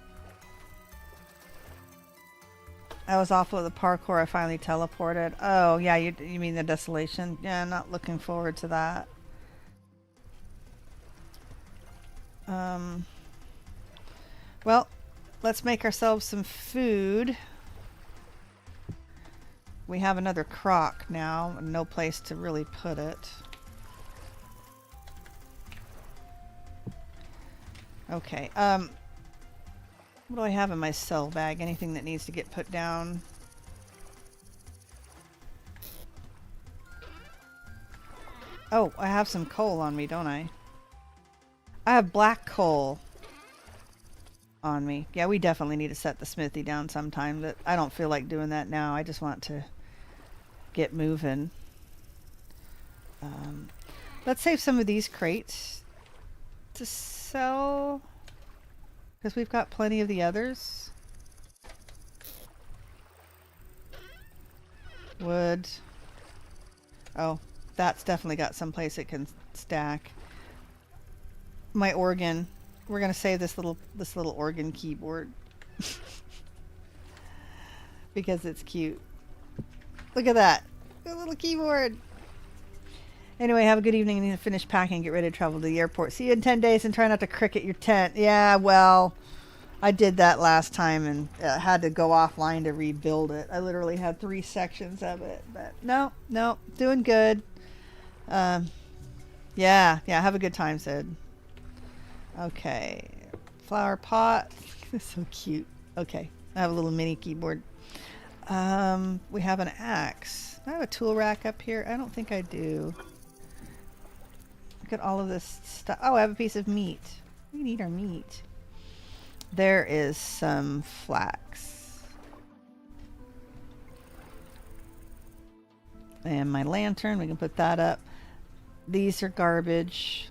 I was off with the parkour. I finally teleported. Oh, yeah, you mean the desolation? Yeah, not looking forward to that. Well, let's make ourselves some food. We have another crock now, and no place to really put it. Okay, what do I have in my cell bag? Anything that needs to get put down? Oh, I have some coal on me, don't I? I have black coal on me. Yeah, we definitely need to set the smithy down sometime, but I don't feel like doing that now. I just want to get moving. Let's save some of these crates to sell, because we've got plenty of the others. Wood. Oh, that's definitely got some place it can stack. My organ. We're gonna save this little organ keyboard because it's cute. Look at that, a little keyboard. Anyway, have a good evening. I need to finish packing and get ready to travel to the airport. See you in 10 days and try not to cricket your tent. Yeah, well, I did that last time and had to go offline to rebuild it. I literally had 3 sections of it, but no, doing good. Yeah, have a good time, Sid. Okay, flower pot. It's so cute. Okay, I have a little mini keyboard. We have an axe. I have a tool rack up here? I don't think I do. Look at all of this stuff. Oh, I have a piece of meat. We need our meat. There is some flax. And my lantern, we can put that up. These are garbage.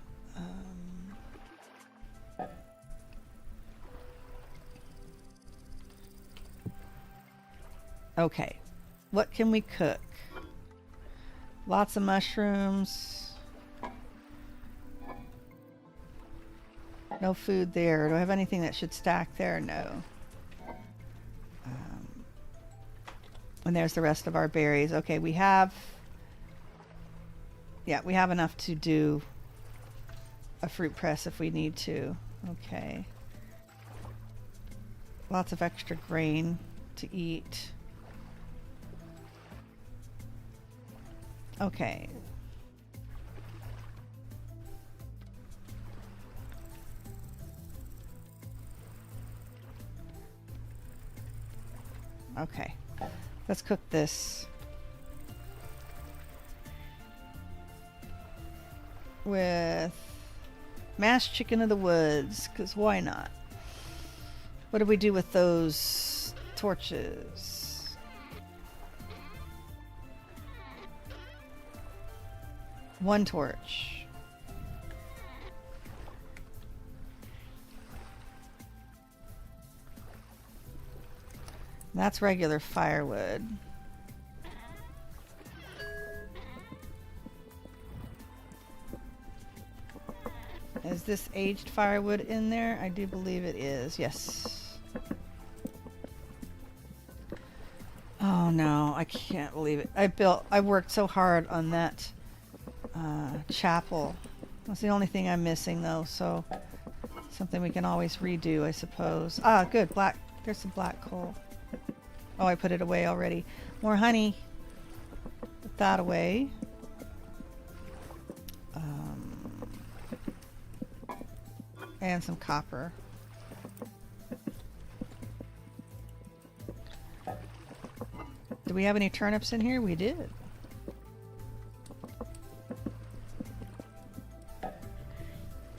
Okay, what can we cook? Lots of mushrooms. No food there. Do I have anything that should stack there? No. And there's the rest of our berries. Okay, we have... Yeah, we have enough to do a fruit press if we need to. Okay. Lots of extra grain to eat. Okay. Okay. Let's cook this. With mashed chicken of the woods, because why not? What do we do with those torches? One torch. That's regular firewood. Is this aged firewood in there? I do believe it is. Yes. Oh no, I can't believe it. I worked so hard on that chapel. That's the only thing I'm missing though, so something we can always redo, I suppose. Ah, good. There's some black coal. Oh, I put it away already. More honey. Put that away. And some copper. Do we have any turnips in here? We did.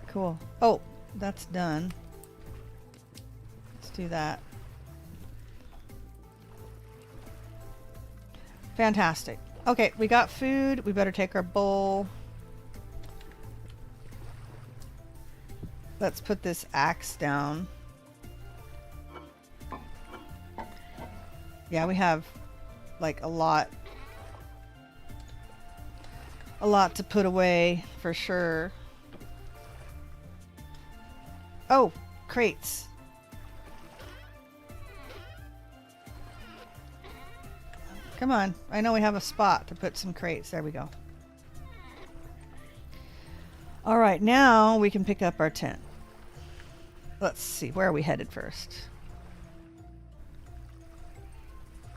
Cool. Oh, that's done. Let's do that. Fantastic. Okay, we got food. We better take our bowl. Let's put this axe down. Yeah, we have like a lot to put away for sure. Oh, crates. Come on. I know we have a spot to put some crates. There we go. All right, now we can pick up our tent. Let's see, where are we headed first?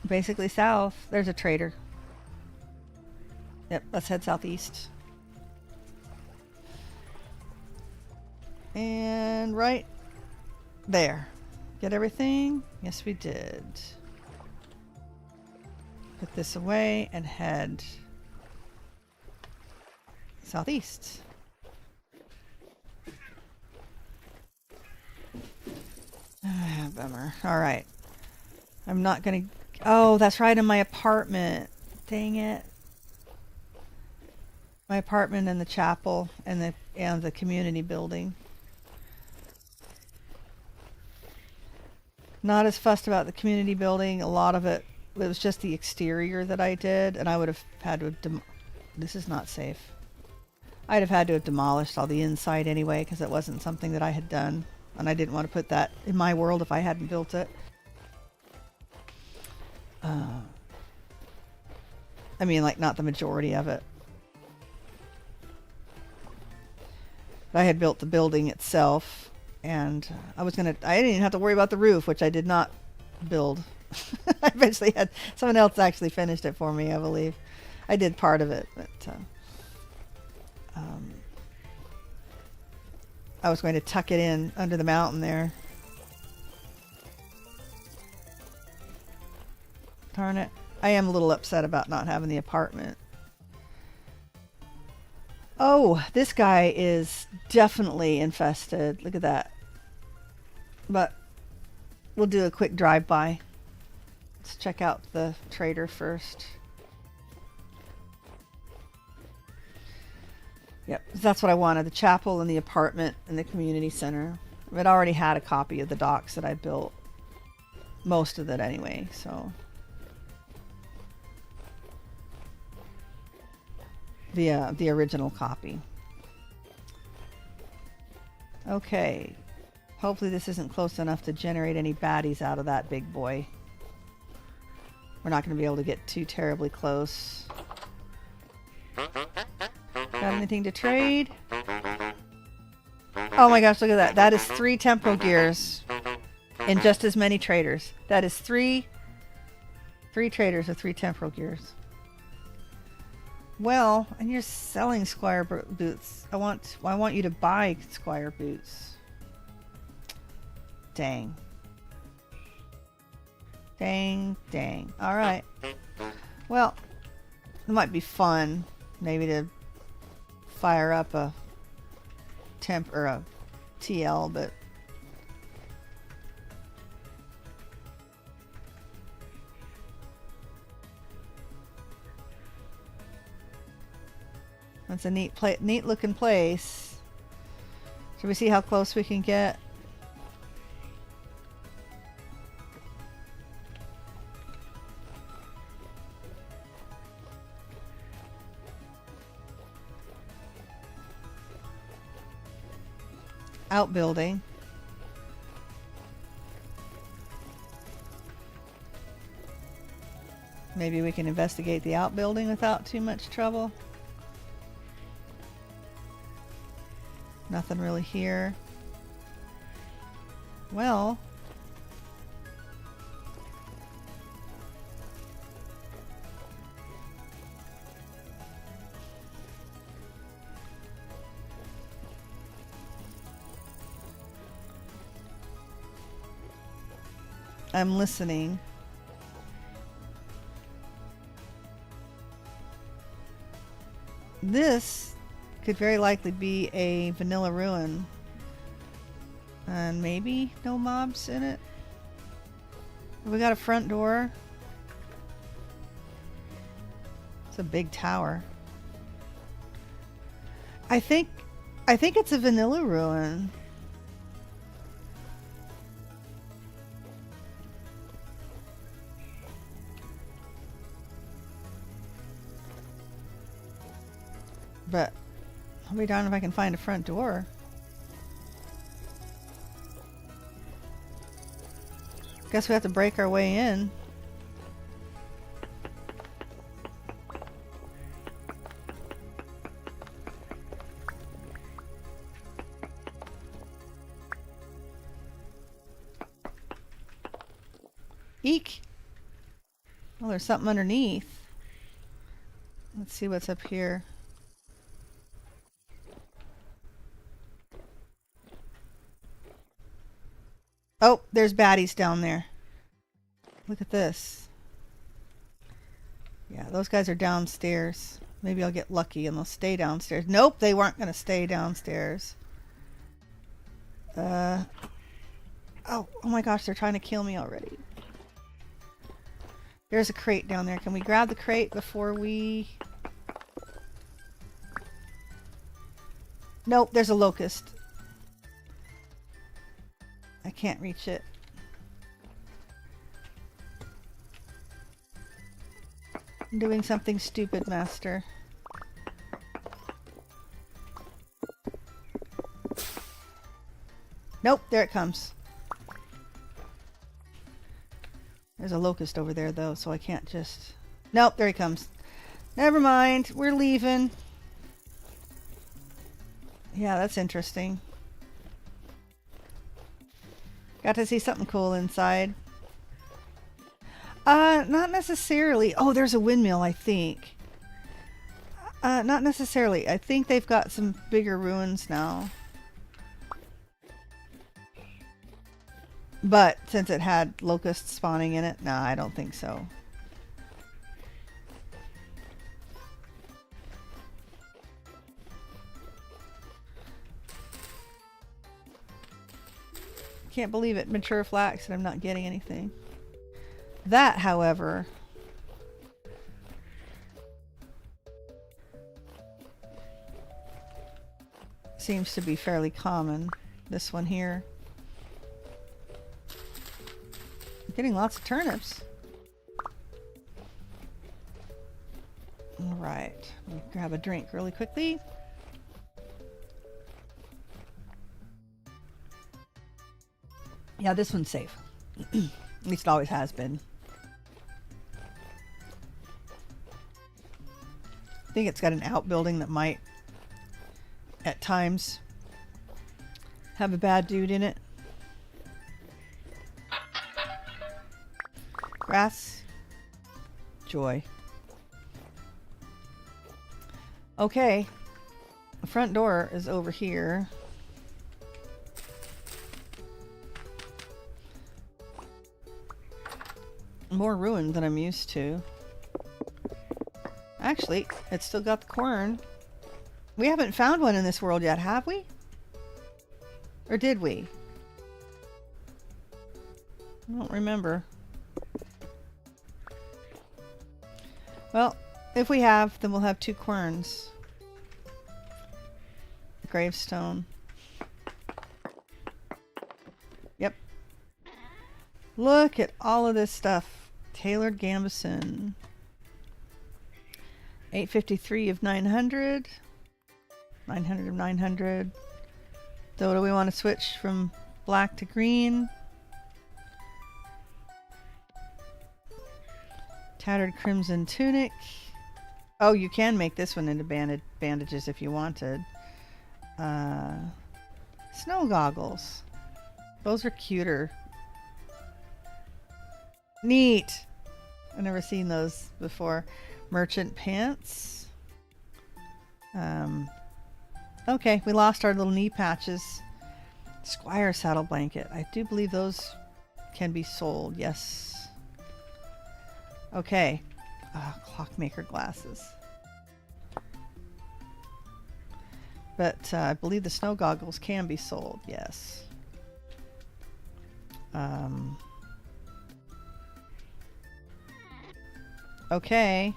Basically south. There's a trader. Yep, let's head southeast. And right there. Get everything? Yes, we did. Put this away and head southeast. Bummer. All right. I'm not going to... Oh, that's right, in my apartment. Dang it. My apartment and the chapel and the community building. Not as fussed about the community building. A lot of it was just the exterior that I did, and I would have had to have... This is not safe. I'd have had to have demolished all the inside anyway, because it wasn't something that I had done. And I didn't want to put that in my world if I hadn't built it. I mean, like, not the majority of it. But I had built the building itself, and I didn't even have to worry about the roof, which I did not build. I eventually had someone else actually finished it for me, I believe. I did part of it, but I was going to tuck it in under the mountain there. Darn it. I am a little upset about not having the apartment. Oh, this guy is definitely infested. Look at that. But we'll do a quick drive-by. Let's check out the trader first. Yep, that's what I wanted. The chapel and the apartment and the community center. I'd already had a copy of the docks that I built. Most of it anyway, so. The original copy. Okay. Hopefully this isn't close enough to generate any baddies out of that big boy. We're not going to be able to get too terribly close. Got anything to trade? Oh my gosh, look at that. That is 3 tempo gears in just as many traders. That is three traders with 3 temporal gears. Well, and you're selling Squire boots. I want you to buy Squire boots. Dang. Dang. Alright. Well, it might be fun maybe to fire up a temp or a TL, but that's a neat looking place. Should we see how close we can get? Outbuilding. Maybe we can investigate the outbuilding without too much trouble. Nothing really here. Well, I'm listening. This could very likely be a vanilla ruin. And maybe no mobs in it. We got a front door. It's a big tower. I think it's a vanilla ruin. But I'll be darned if I can find a front door. Guess we have to break our way in. Eek! Well, there's something underneath. Let's see what's up here. Oh, there's baddies down there. Look at this. Yeah, those guys are downstairs. Maybe I'll get lucky and they'll stay downstairs. Nope, they weren't going to stay downstairs. Oh my gosh, they're trying to kill me already. There's a crate down there. Can we grab the crate before we... Nope, there's a locust. I can't reach it. I'm doing something stupid, Master. Nope, there it comes. There's a locust over there, though, so I can't just... Nope, there he comes. Never mind, we're leaving. Yeah, that's interesting. Got to see something cool inside. Not necessarily. Oh, there's a windmill, I think. Not necessarily. I think they've got some bigger ruins now. But since it had locusts spawning in it, nah, I don't think so. can't believe it. Mature flax and I'm not getting anything. That, however, seems to be fairly common. This one here. I'm getting lots of turnips. Alright, let me grab a drink really quickly. Yeah, this one's safe. At least it always has been. I think it's got an outbuilding that might, at times, have a bad dude in it. Grass. Joy. Okay. The front door is over here. More ruined than I'm used to. Actually, it's still got the quern. We haven't found one in this world yet, have we? Or did we? I don't remember. Well, if we have, then we'll have 2 querns. Gravestone. Yep. Look at all of this stuff. Tailored Gambeson. 853 of 900. 900 of 900. So do we want to switch from black to green? Tattered Crimson Tunic. Oh, you can make this one into bandages if you wanted. Snow Goggles. Those are cuter. Neat. I've never seen those before. Merchant Pants. Okay, we lost our little knee patches. Squire Saddle Blanket. I do believe those can be sold. Yes. Okay. Clockmaker glasses. But I believe the snow goggles can be sold. Yes. Okay.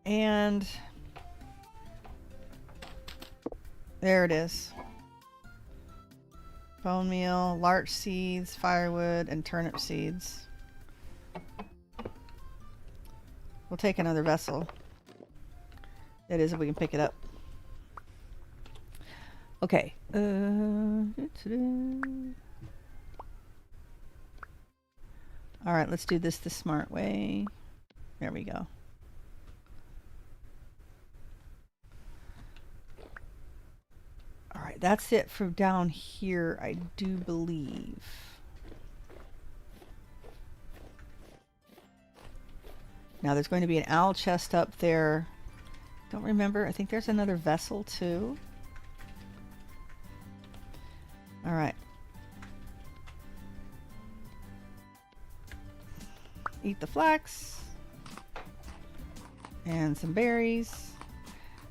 And there it is. Bone meal, larch seeds, firewood, and turnip seeds. We'll take another vessel. That is, if we can pick it up. Okay. Alright, let's do this the smart way. There we go. Alright, that's it from down here, I do believe. Now there's going to be an owl chest up there. Don't remember. I think there's another vessel too. Alright. Eat the flax. And some berries.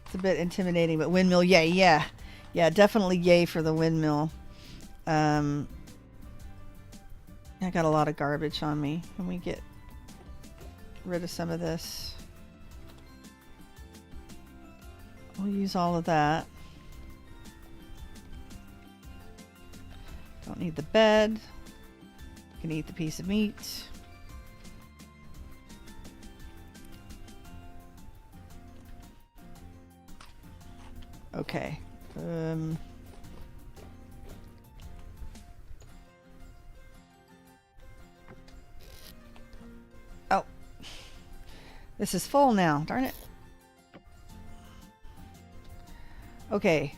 It's a bit intimidating, but windmill, yay, yeah. Yeah, definitely yay for the windmill. I got a lot of garbage on me. Can we get rid of some of this? We'll use all of that. Don't need the bed. Can eat the piece of meat. Okay. Oh. This is full now. Darn it. Okay.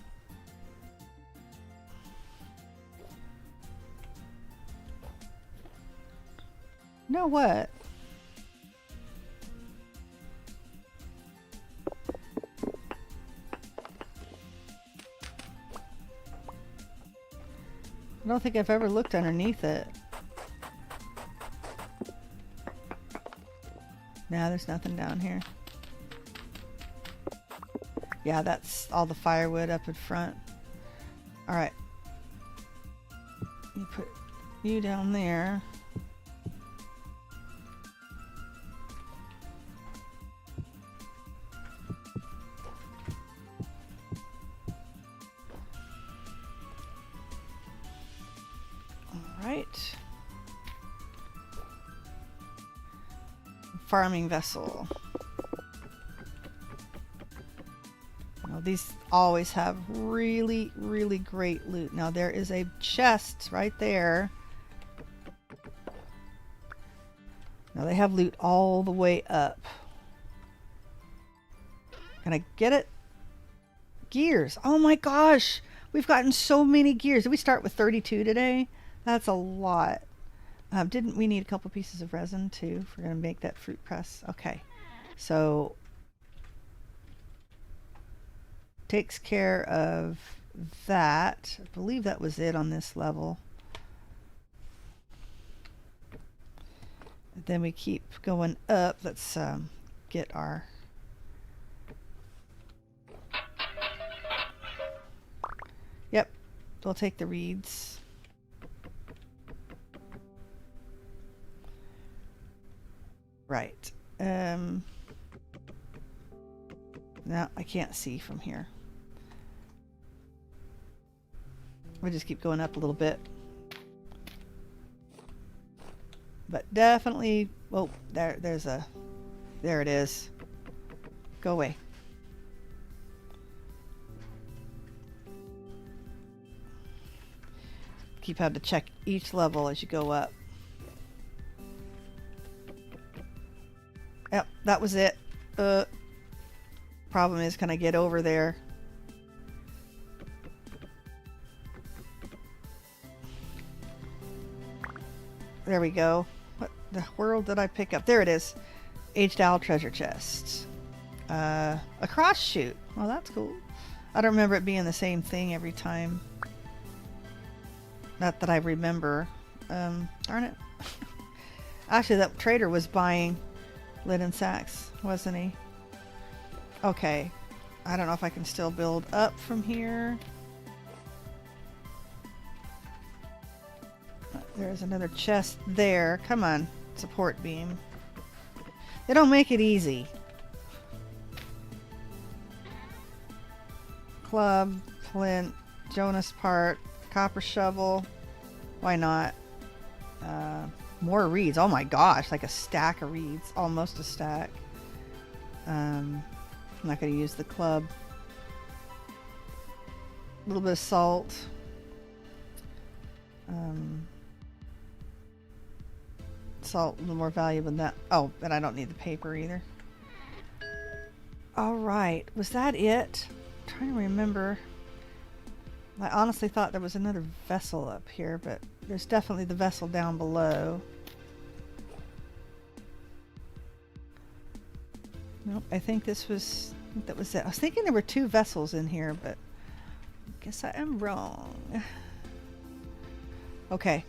You know what? I don't think I've ever looked underneath it. No, there's nothing down here. Yeah, that's all the firewood up in front. Alright. You put you down there. Alright. Farming vessel. Now, these always have really, really great loot. Now there is a chest right there. Now they have loot all the way up. Can I get it? Gears. Oh my gosh. We've gotten so many gears. Did we start with 32 today? That's a lot. Didn't we need a couple pieces of resin too if we're going to make that fruit press? Okay. So takes care of that. I believe that was it on this level. Then we keep going up. Let's get our yep, we'll take the reeds. Right. No, I can't see from here. We'll just keep going up a little bit. But definitely, oh, there it is. Go away. Keep having to check each level as you go up. Yep, that was it. Problem is, can I get over there? There we go. What the world did I pick up? There it is. Aged Owl treasure chest. A cross shoot. Well, that's cool. I don't remember it being the same thing every time. Not that I remember. Darn it. Actually, that trader was buying linen sacks, wasn't he? Okay. I don't know if I can still build up from here. There's another chest there. Come on, support beam. They don't make it easy. Club, flint, Jonas part, copper shovel. Why not? More reeds. Oh my gosh, like a stack of reeds. Almost a stack. I'm not going to use the club. A little bit of salt. Salt a little more valuable than that. Oh, but I don't need the paper either. Alright, was that it? I'm trying to remember. I honestly thought there was another vessel up here, but there's definitely the vessel down below. Nope, I think that was it. I was thinking there were two vessels in here, but I guess I am wrong. Okay.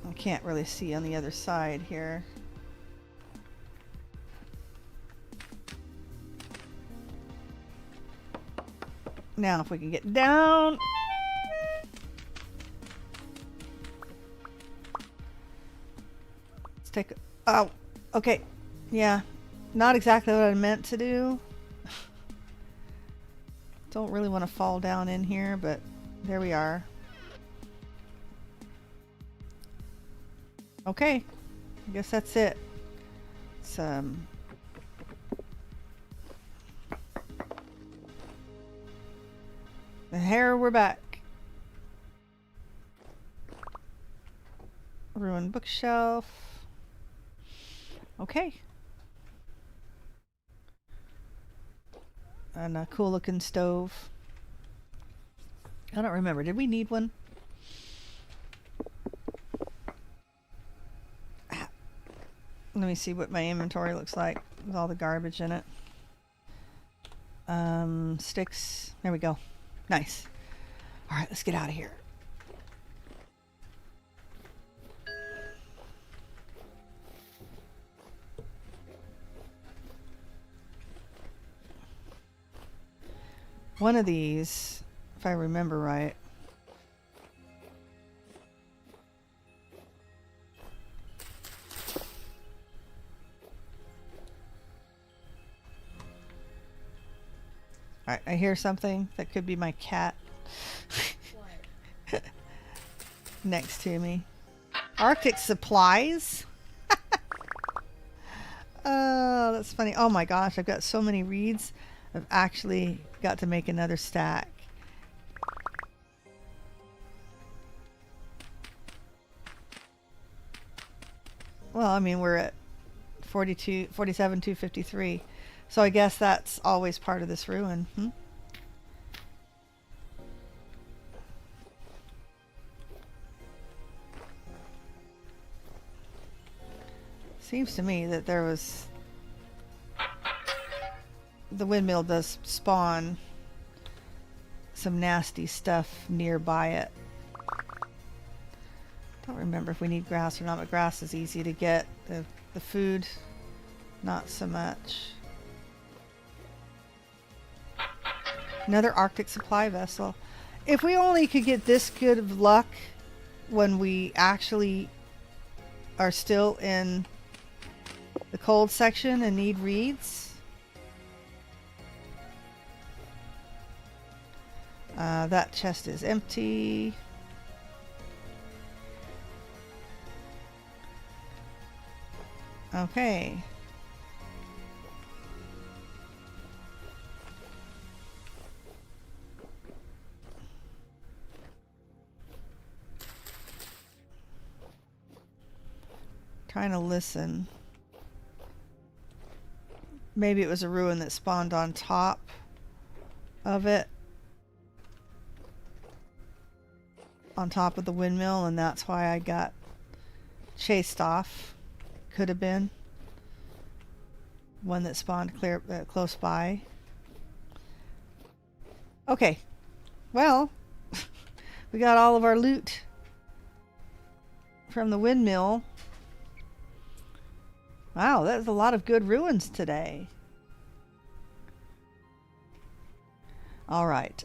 I can't really see on the other side here. Now if we can get down. Let's take a, oh, okay. Yeah, not exactly what I meant to do. Don't really want to fall down in here, but there we are. Okay, I guess that's it. It's, and here we're back. Ruined bookshelf. Okay. And a cool looking stove. I don't remember. Did we need one? Let me see what my inventory looks like with all the garbage in it. Sticks. There we go. Nice. All right, let's get out of here. one of these, if I remember right. Alright, I hear something. That could be my cat. What? Next to me. Arctic supplies? Oh, that's funny. Oh my gosh, I've got so many reeds. I've actually got to make another stack. Well, I mean, we're at 47, 253. So I guess that's always part of this ruin. Seems to me that there was... The windmill does spawn some nasty stuff nearby it. Don't remember if we need grass or not, but grass is easy to get. The food, not so much. Another Arctic supply vessel. If we only could get this good of luck when we actually are still in the cold section and need reeds. That chest is empty. Okay. Trying to listen. Maybe it was a ruin that spawned on top of it. On top of the windmill, and that's why I got chased off. Could have been one that spawned close by. Okay, well, we got all of our loot from the windmill. Wow, that's a lot of good ruins today. All right.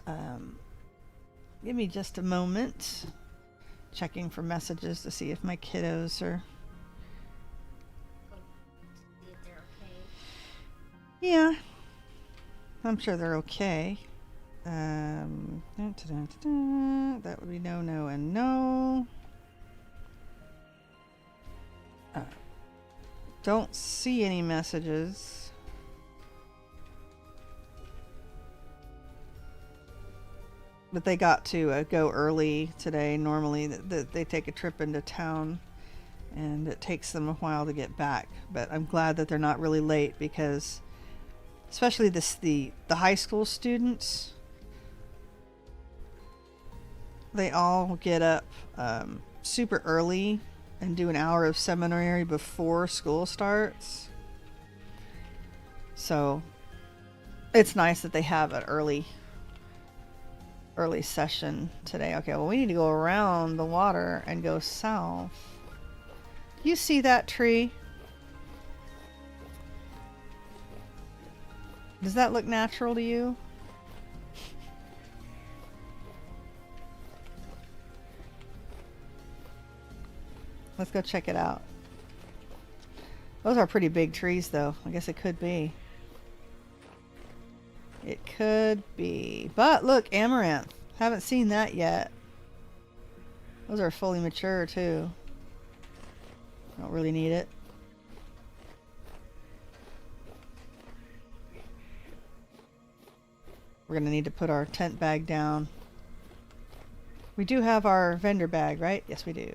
Give me just a moment. Checking for messages to see if my kiddos are... See if they're okay. Yeah. I'm sure they're okay. That would be no, no, and no. Don't see any messages. But they got to go early today. Normally they take a trip into town and it takes them a while to get back. But I'm glad that they're not really late, because especially the high school students, they all get up super early and do an hour of seminary before school starts. So it's nice that they have an early session today. Okay, well, we need to go around the water and go south. You see that tree? Does that look natural to you? Let's go check it out. Those are pretty big trees, though. I guess it could be. It could be. But look, amaranth. Haven't seen that yet. Those are fully mature, too. Don't really need it. We're going to need to put our tent bag down. We do have our vendor bag, right? Yes, we do.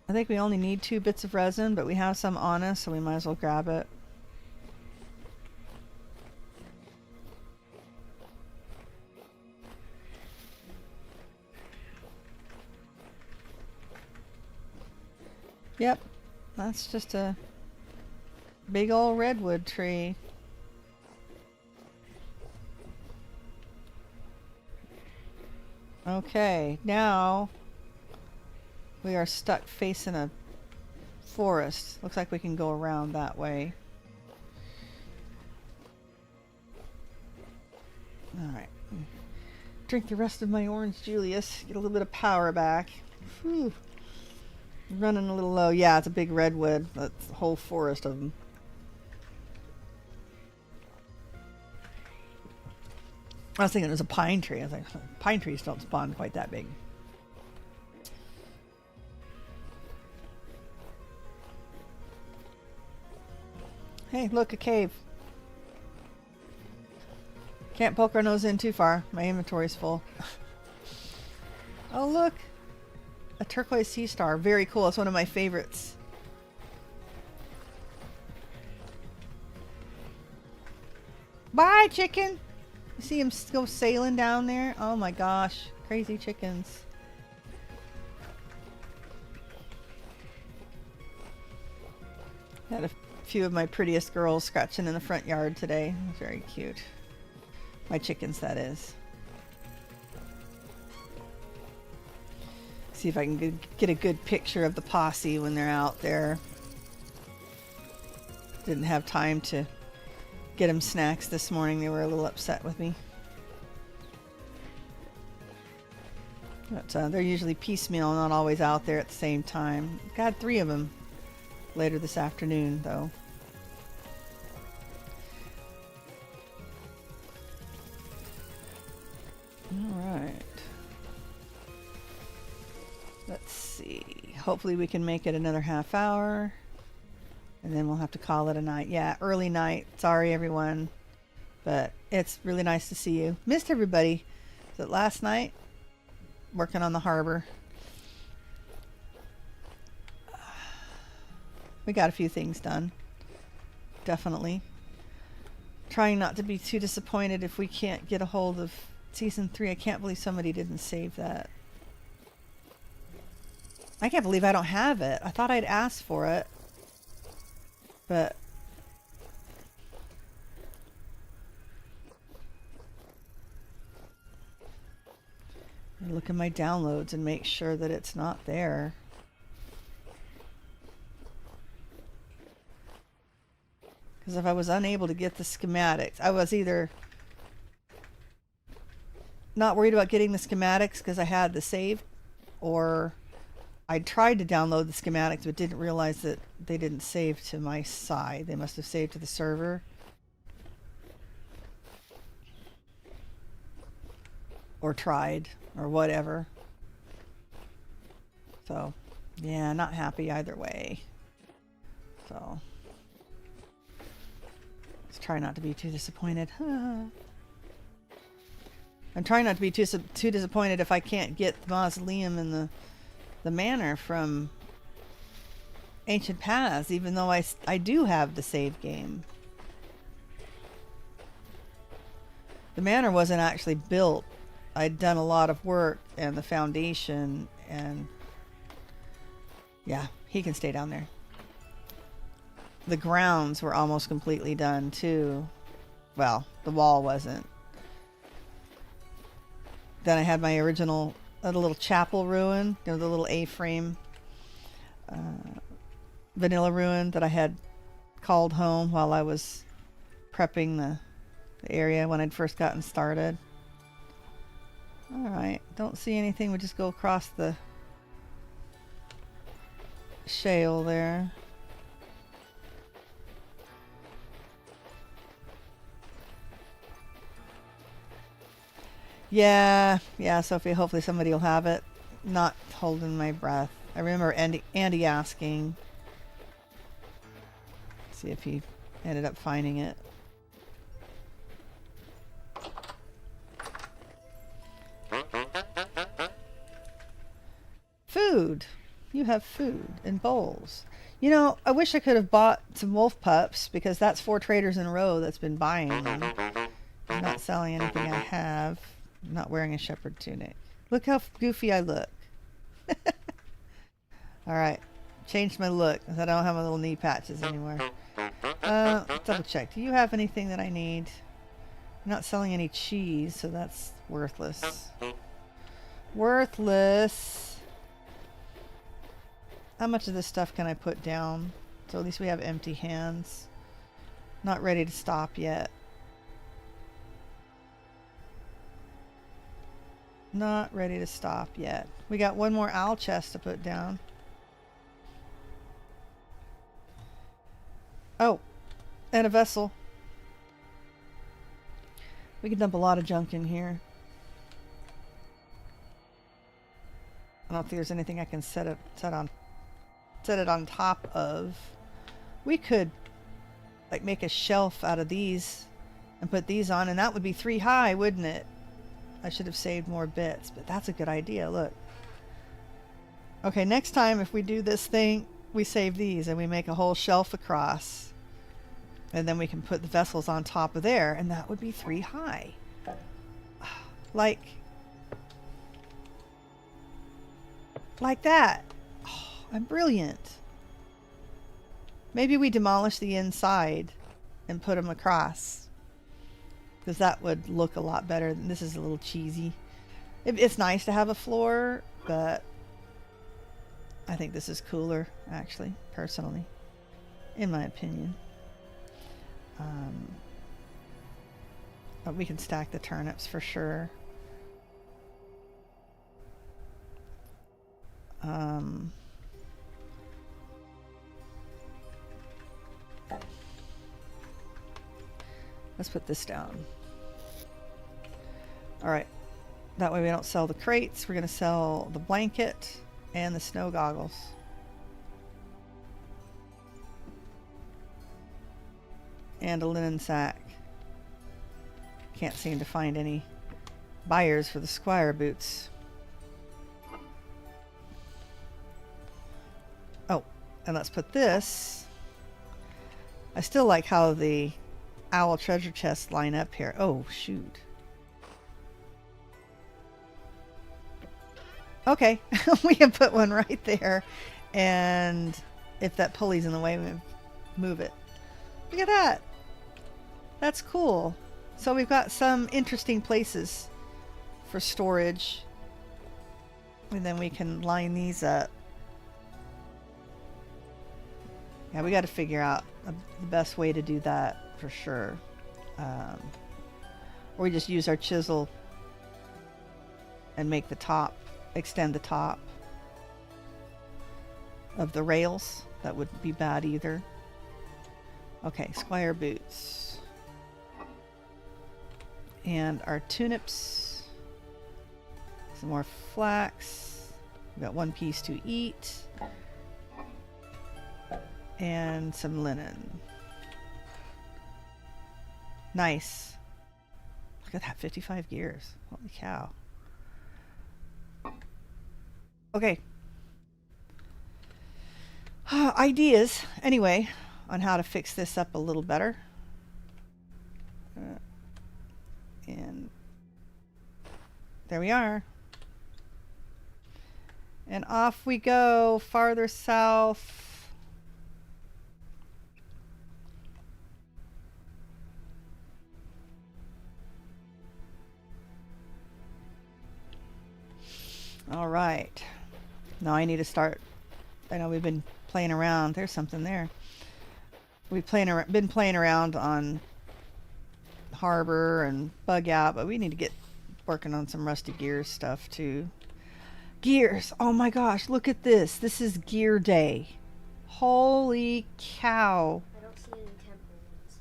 I think we only need 2 bits of resin, but we have some on us, so we might as well grab it. Yep, that's just a big old redwood tree. Okay, now we are stuck facing a forest. Looks like we can go around that way. Alright. Drink the rest of my orange Julius. Get a little bit of power back. Whew. Running a little low. Yeah, it's a big redwood. That's a whole forest of them. I was thinking it was a pine tree. I was like, pine trees don't spawn quite that big. Hey, look, a cave. Can't poke our nose in too far. My inventory's full. Oh, look. A turquoise sea star. Very cool. It's one of my favorites. Bye, chicken. You see him go sailing down there? Oh my gosh. Crazy chickens. Had a few of my prettiest girls scratching in the front yard today. It was very cute. My chickens, that is. See if I can get a good picture of the posse when they're out there. Didn't have time to get them snacks this morning. They were a little upset with me. But they're usually piecemeal, not always out there at the same time. Got 3 of them later this afternoon, though. Alright. Let's see. Hopefully we can make it another half hour. And then we'll have to call it a night. Yeah, early night. Sorry, everyone. But it's really nice to see you. Missed everybody. Was it last night? Working on the harbor. We got a few things done. Definitely. Trying not to be too disappointed if we can't get a hold of Season 3. I can't believe somebody didn't save that. I can't believe I don't have it. I thought I'd asked for it. But I look at my downloads and make sure that it's not there. Because if I was unable to get the schematics, I was either not worried about getting the schematics because I had the save, or I tried to download the schematics but didn't realize that they didn't save to my side. They must have saved to the server. Or tried, or whatever. So, yeah, not happy either way. So, let's try not to be too disappointed. I'm trying not to be too disappointed if I can't get the mausoleum and the manor from Ancient Paths, even though I do have the save game. The manor wasn't actually built. I'd done a lot of work and the foundation, and yeah, he can stay down there. The grounds were almost completely done too. Well, the wall wasn't. Then I had my original little chapel ruin, you know, the little A-frame vanilla ruin that I had called home while I was prepping the area when I'd first gotten started. Alright, don't see anything. We'll just go across the shale there. Yeah, Sophie, hopefully somebody will have it. Not holding my breath. I remember Andy asking. See if he ended up finding it. Food. You have food in bowls. You know, I wish I could have bought some wolf pups, because that's 4 traders in a row that's been buying them. I'm not selling anything I have. I'm not wearing a shepherd tunic. Look how goofy I look. Alright. Changed my look, because I don't have my little knee patches anymore. Let's double check. Do you have anything that I need? I'm not selling any cheese, so that's worthless. Worthless. How much of this stuff can I put down? So at least we have empty hands. Not ready to stop yet. Not ready to stop yet. We got one more owl chest to put down. Oh, and a vessel. We can dump a lot of junk in here. I don't think there's anything I can set it on top of. We could like make a shelf out of these and put these on, and that would be 3 high, wouldn't it? I should have saved more bits, but that's a good idea. Look. Okay, next time if we do this thing, we save these and we make a whole shelf across. And then we can put the vessels on top of there, and that would be 3 high. Like that. Oh, I'm brilliant. Maybe we demolish the inside and put them across, because that would look a lot better. This is a little cheesy. It's nice to have a floor, but I think this is cooler, actually, personally, in my opinion. But we can stack the turnips for sure. Let's put this down. Alright. That way we don't sell the crates. We're going to sell the blanket and the snow goggles. And a linen sack. Can't seem to find any buyers for the squire boots. Oh, and let's put this. I still like how the owl treasure chests line up here. Oh, shoot. Okay, we can put one right there. And if that pulley's in the way, we move it. Look at that. That's cool. So we've got some interesting places for storage. And then we can line these up. Yeah, we got to figure out the best way to do that for sure. Or we just use our chisel and make the top, extend the top of the rails. That wouldn't be bad either. Okay, squire boots. And our turnips. Some more flax. We got 1 piece to eat. And some linen. Nice. Look at that, 55 gears. Holy cow. Okay. Ideas, anyway, on how to fix this up a little better. And there we are. And off we go farther south. All right. Now I need to start. I know we've been playing around. There's something there. We've been playing around on Harbor and Bug Out, but we need to get working on some Rusty Gears stuff too. Gears! Oh my gosh, look at this. This is Gear Day. Holy cow. I don't see any temples.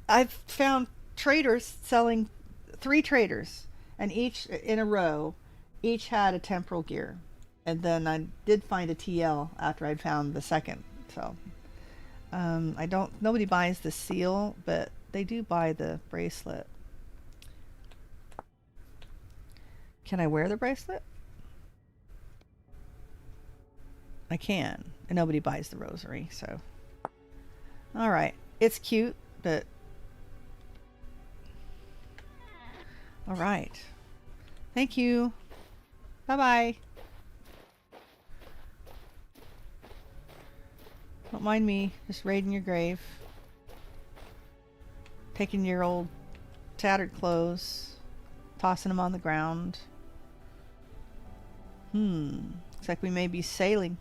I've found traders selling 3 traders, and each in a row, each had a temporal gear. And then I did find a TL after I'd found the second. So nobody buys the seal, but they do buy the bracelet. Can I wear the bracelet? I can. And nobody buys the rosary, so. Alright. It's cute, but. Alright. Thank you. Bye-bye. Don't mind me just raiding your grave. Taking your old tattered clothes, tossing them on the ground. Looks like we may be sailing.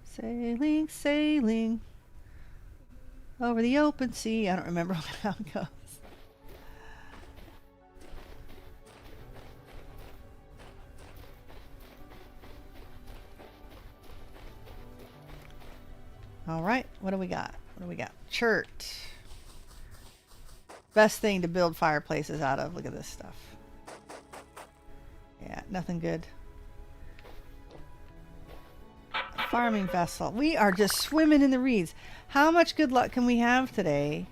Sailing, sailing over the open sea. I don't remember how it goes. All right, what do we got? What do we got? Chert. Best thing to build fireplaces out of. Look at this stuff. Yeah, nothing good. Farming vessel. We are just swimming in the reeds. How much good luck can we have today?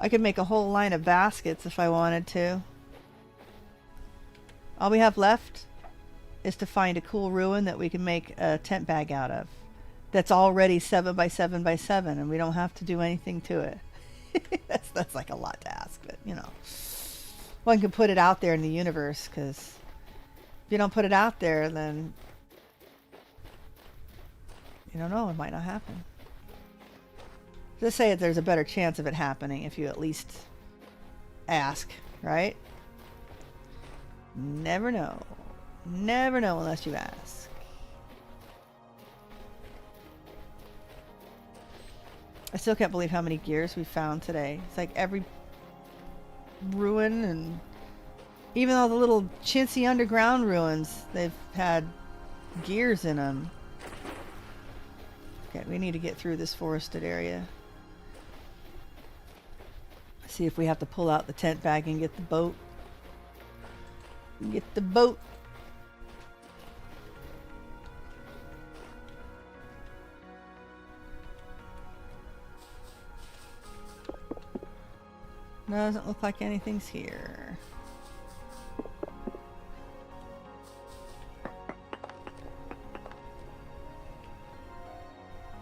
I could make a whole line of baskets if I wanted to. All we have left is to find a cool ruin that we can make a tent bag out of. That's already 7 by 7 by 7, and we don't have to do anything to it. That's like a lot to ask, but you know, one can put it out there in the universe, because if you don't put it out there, then you don't know, it might not happen. Just say that there's a better chance of it happening if you at least ask, right? Never know. Never know unless you ask. I still can't believe how many gears we found today. It's like every ruin, and even all the little chintzy underground ruins, they've had gears in them. Okay, we need to get through this forested area. See if we have to pull out the tent bag and get the boat. Get the boat. Doesn't look like anything's here.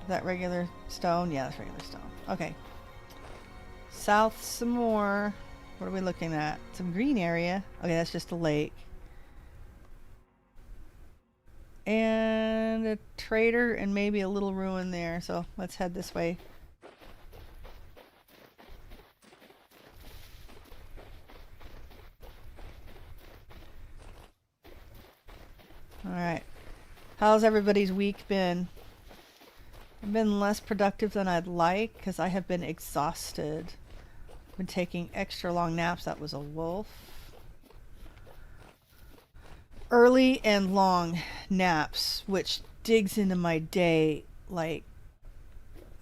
Is that regular stone? Yeah, that's regular stone. Okay. South some more. What are we looking at? Some green area. Okay, that's just a lake. And a trader and maybe a little ruin there. So let's head this way. Alright. How's everybody's week been? I've been less productive than I'd like because I have been exhausted. I've been taking extra long naps. That was a wolf. Early and long naps, which digs into my day like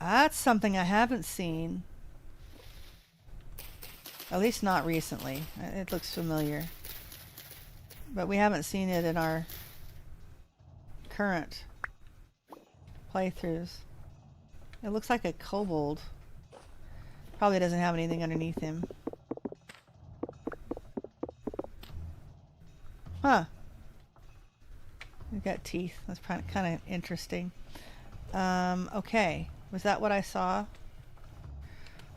that's something I haven't seen. At least not recently. It looks familiar. But we haven't seen it in our current playthroughs. It looks like a kobold. Probably doesn't have anything underneath him. Huh. We've got teeth. That's kind of interesting. Okay. Was that what I saw?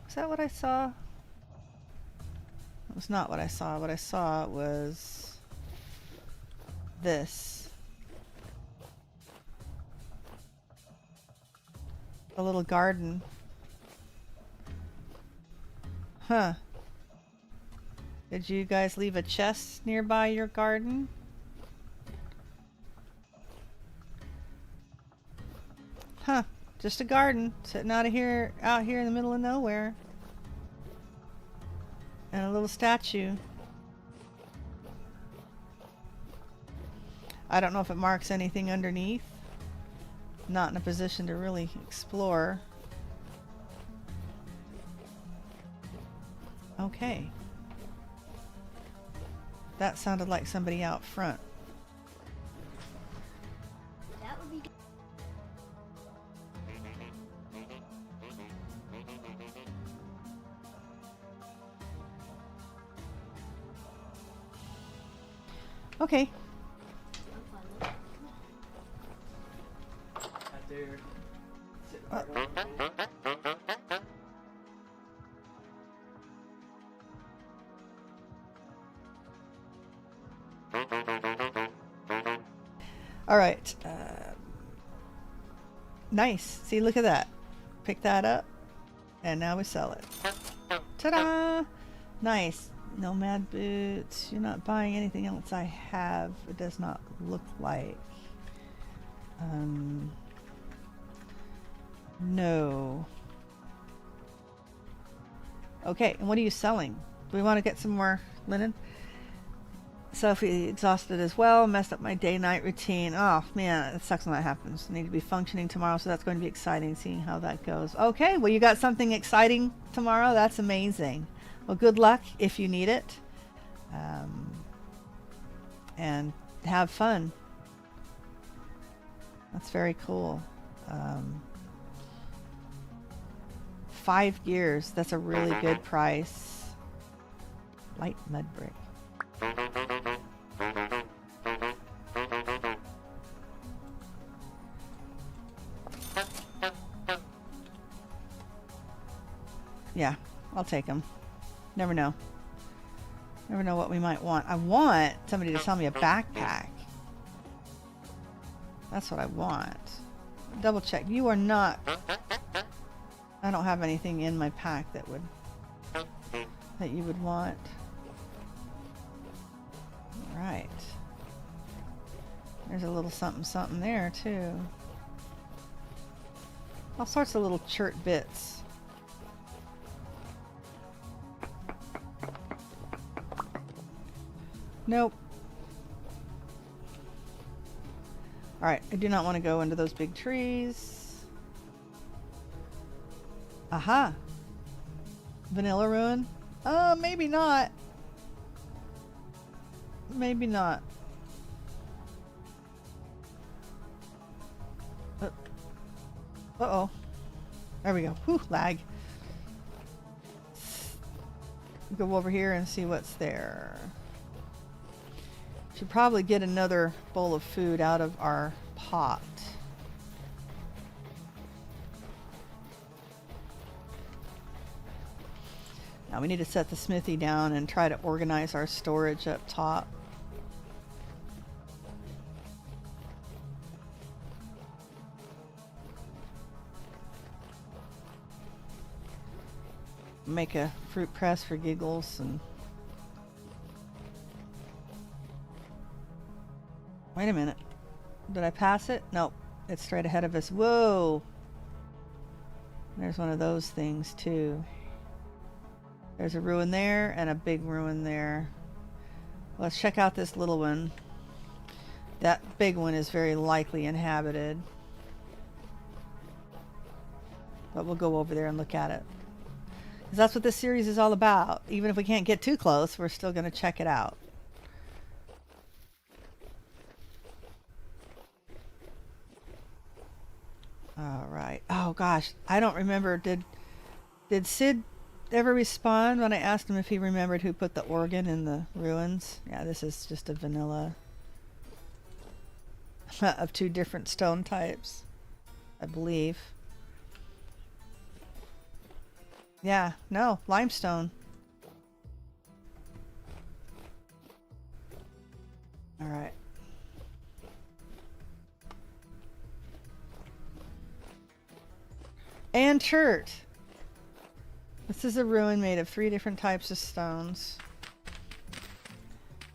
Was that what I saw? It was not what I saw. What I saw was this. A little garden. Huh. Did you guys leave a chest nearby your garden? Huh. Just a garden sitting out here in the middle of nowhere. And a little statue. I don't know if it marks anything underneath. Not in a position to really explore. Okay. That sounded like somebody out front. That would be good. Okay. All right. Nice. See, look at that. Pick that up, and now we sell it. Ta-da! Nice. Nomad boots. You're not buying anything else I have. It does not look like. No. Okay, and what are you selling? Do we want to get some more linen? Sophie exhausted as well. Messed up my day-night routine. Oh man, it sucks when that happens. I need to be functioning tomorrow, so that's going to be exciting seeing how that goes. Okay, well you got something exciting tomorrow. That's amazing. Well, good luck if you need it. And have fun. That's very cool. 5 gears. That's a really good price. Light mud brick. Yeah, I'll take them. Never know. Never know what we might want. I want somebody to sell me a backpack. That's what I want. Double check. You are not... I don't have anything in my pack that would... that you would want. Alright. There's a little something something there, too. All sorts of little chert bits. Nope. Alright, I do not want to go into those big trees. Aha! Vanilla ruin? Maybe not. Maybe not. Uh-oh. There we go. Whew, lag. Go over here and see what's there. Should probably get another bowl of food out of our pot. Now we need to set the smithy down and try to organize our storage up top. Make a fruit press for giggles and... Wait a minute. Did I pass it? Nope. It's straight ahead of us. Whoa! There's one of those things too. There's a ruin there and a big ruin there. Let's check out this little one. That big one is very likely inhabited. But we'll go over there and look at it. Because that's what this series is all about. Even if we can't get too close, we're still going to check it out. Alright. Oh gosh, I don't remember. Did Sid ever respond when I asked him if he remembered who put the organ in the ruins? Yeah, this is just a vanilla of 2 different stone types, I believe. Yeah, no, limestone. Alright. And chert. This is a ruin made of 3 different types of stones.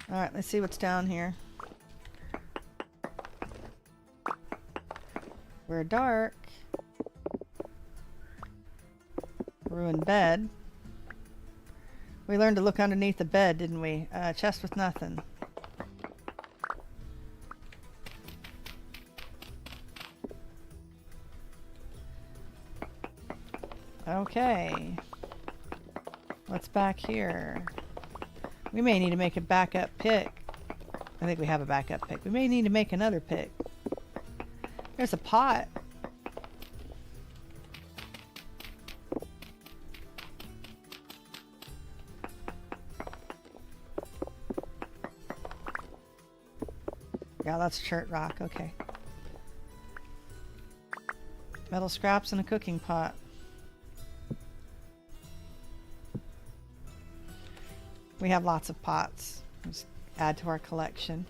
Alright, let's see what's down here. We're dark. Ruined bed. We learned to look underneath the bed, didn't we? Chest with nothing. Okay. What's back here? We may need to make a backup pick. I think we have a backup pick. We may need to make another pick. There's a pot. Yeah, that's chert rock. Okay. Metal scraps and a cooking pot. We have lots of pots. Let's add to our collection.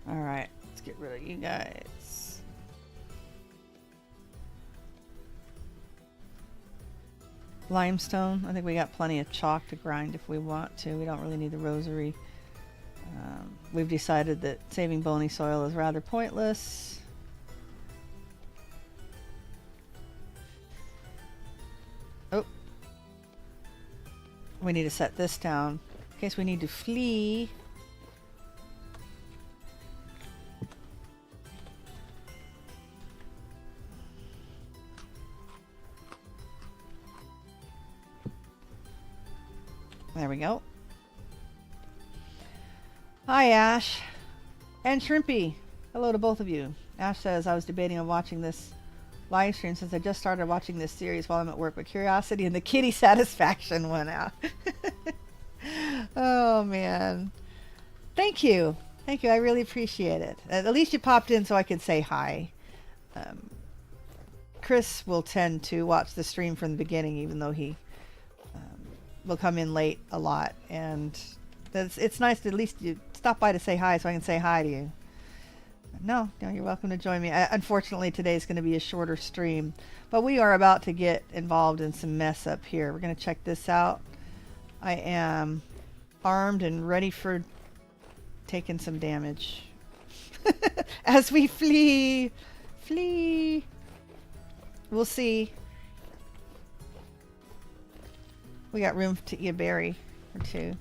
Alright, let's get rid of you guys. Limestone. I think we got plenty of chalk to grind if we want to. We don't really need the rosary. We've decided that saving bony soil is rather pointless. We need to set this down in case we need to flee. There we go. Hi, Ash. And Shrimpy. Hello to both of you. Ash says, I was debating on watching this live stream since I just started watching this series while I'm at work, but curiosity and the kitty satisfaction went out. Oh, man. Thank you. Thank you. I really appreciate it. At least you popped in so I could say hi. Chris will tend to watch the stream from the beginning, even though he will come in late a lot, and it's nice to at least you stop by to say hi so I can say hi to you. No, you're welcome to join me. Unfortunately, today's going to be a shorter stream, but we are about to get involved in some mess up here. We're going to check this out. I am armed and ready for taking some damage. As we flee. Flee. We'll see. We got room to eat a berry or two.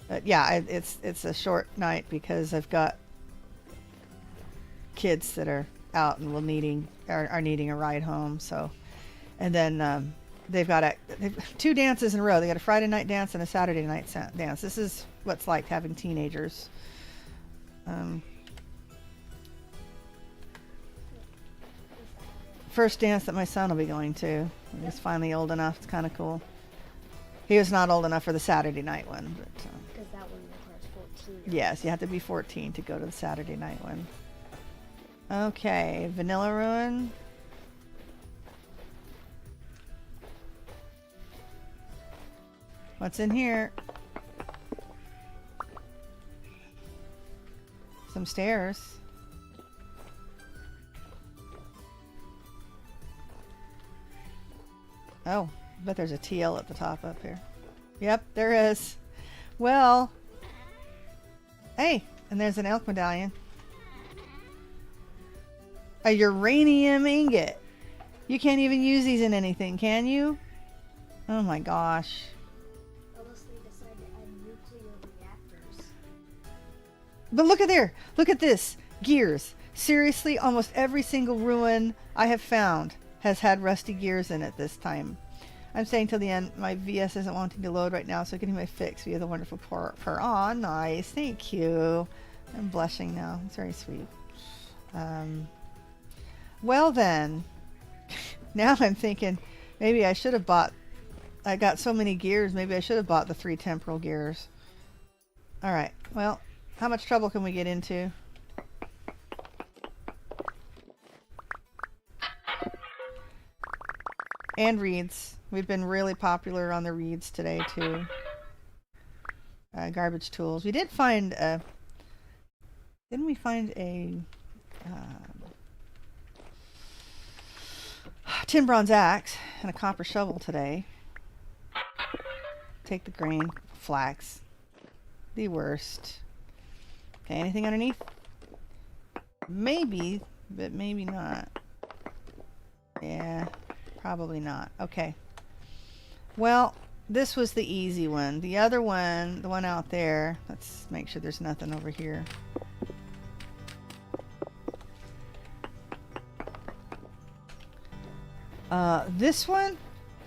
But yeah, it's a short night because I've got kids that are out and are needing a ride home. So, and then they've got two dances in a row. They got a Friday night dance and a Saturday night dance. This is what's like having teenagers. First dance that my son will be going to. He's finally old enough. It's kind of cool. He was not old enough for the Saturday night one, but Because that one requires 14. yes, you have to be 14 to go to the Saturday night one. Okay, Vanilla Ruin. What's in here? Some stairs. Oh, I bet there's a TL at the top up here. Yep, there is. Well, hey, and there's an elk medallion. A uranium ingot. You can't even use these in anything, can you? Oh my gosh. Unless they decide to add nuclear reactors. But look at there. Look at this. Gears. Seriously, almost every single ruin I have found has had rusty gears in it this time. I'm staying till the end. My VS isn't wanting to load right now, so getting my fix via the wonderful Pyrrh. Aw, nice. Thank you. I'm blushing now. It's very sweet. Well then, now I'm thinking maybe I should have bought, I got so many gears, maybe I should have bought the 3 temporal gears. Alright, well, how much trouble can we get into? And reeds. We've been really popular on the reeds today too. Garbage tools. We did find a... Didn't we find a... tin bronze axe and a copper shovel today. Take the grain. Flax. The worst. Okay, anything underneath? Maybe, but maybe not. Yeah, probably not. Okay. Well, this was the easy one. The other one, the one out there, let's make sure there's nothing over here. This one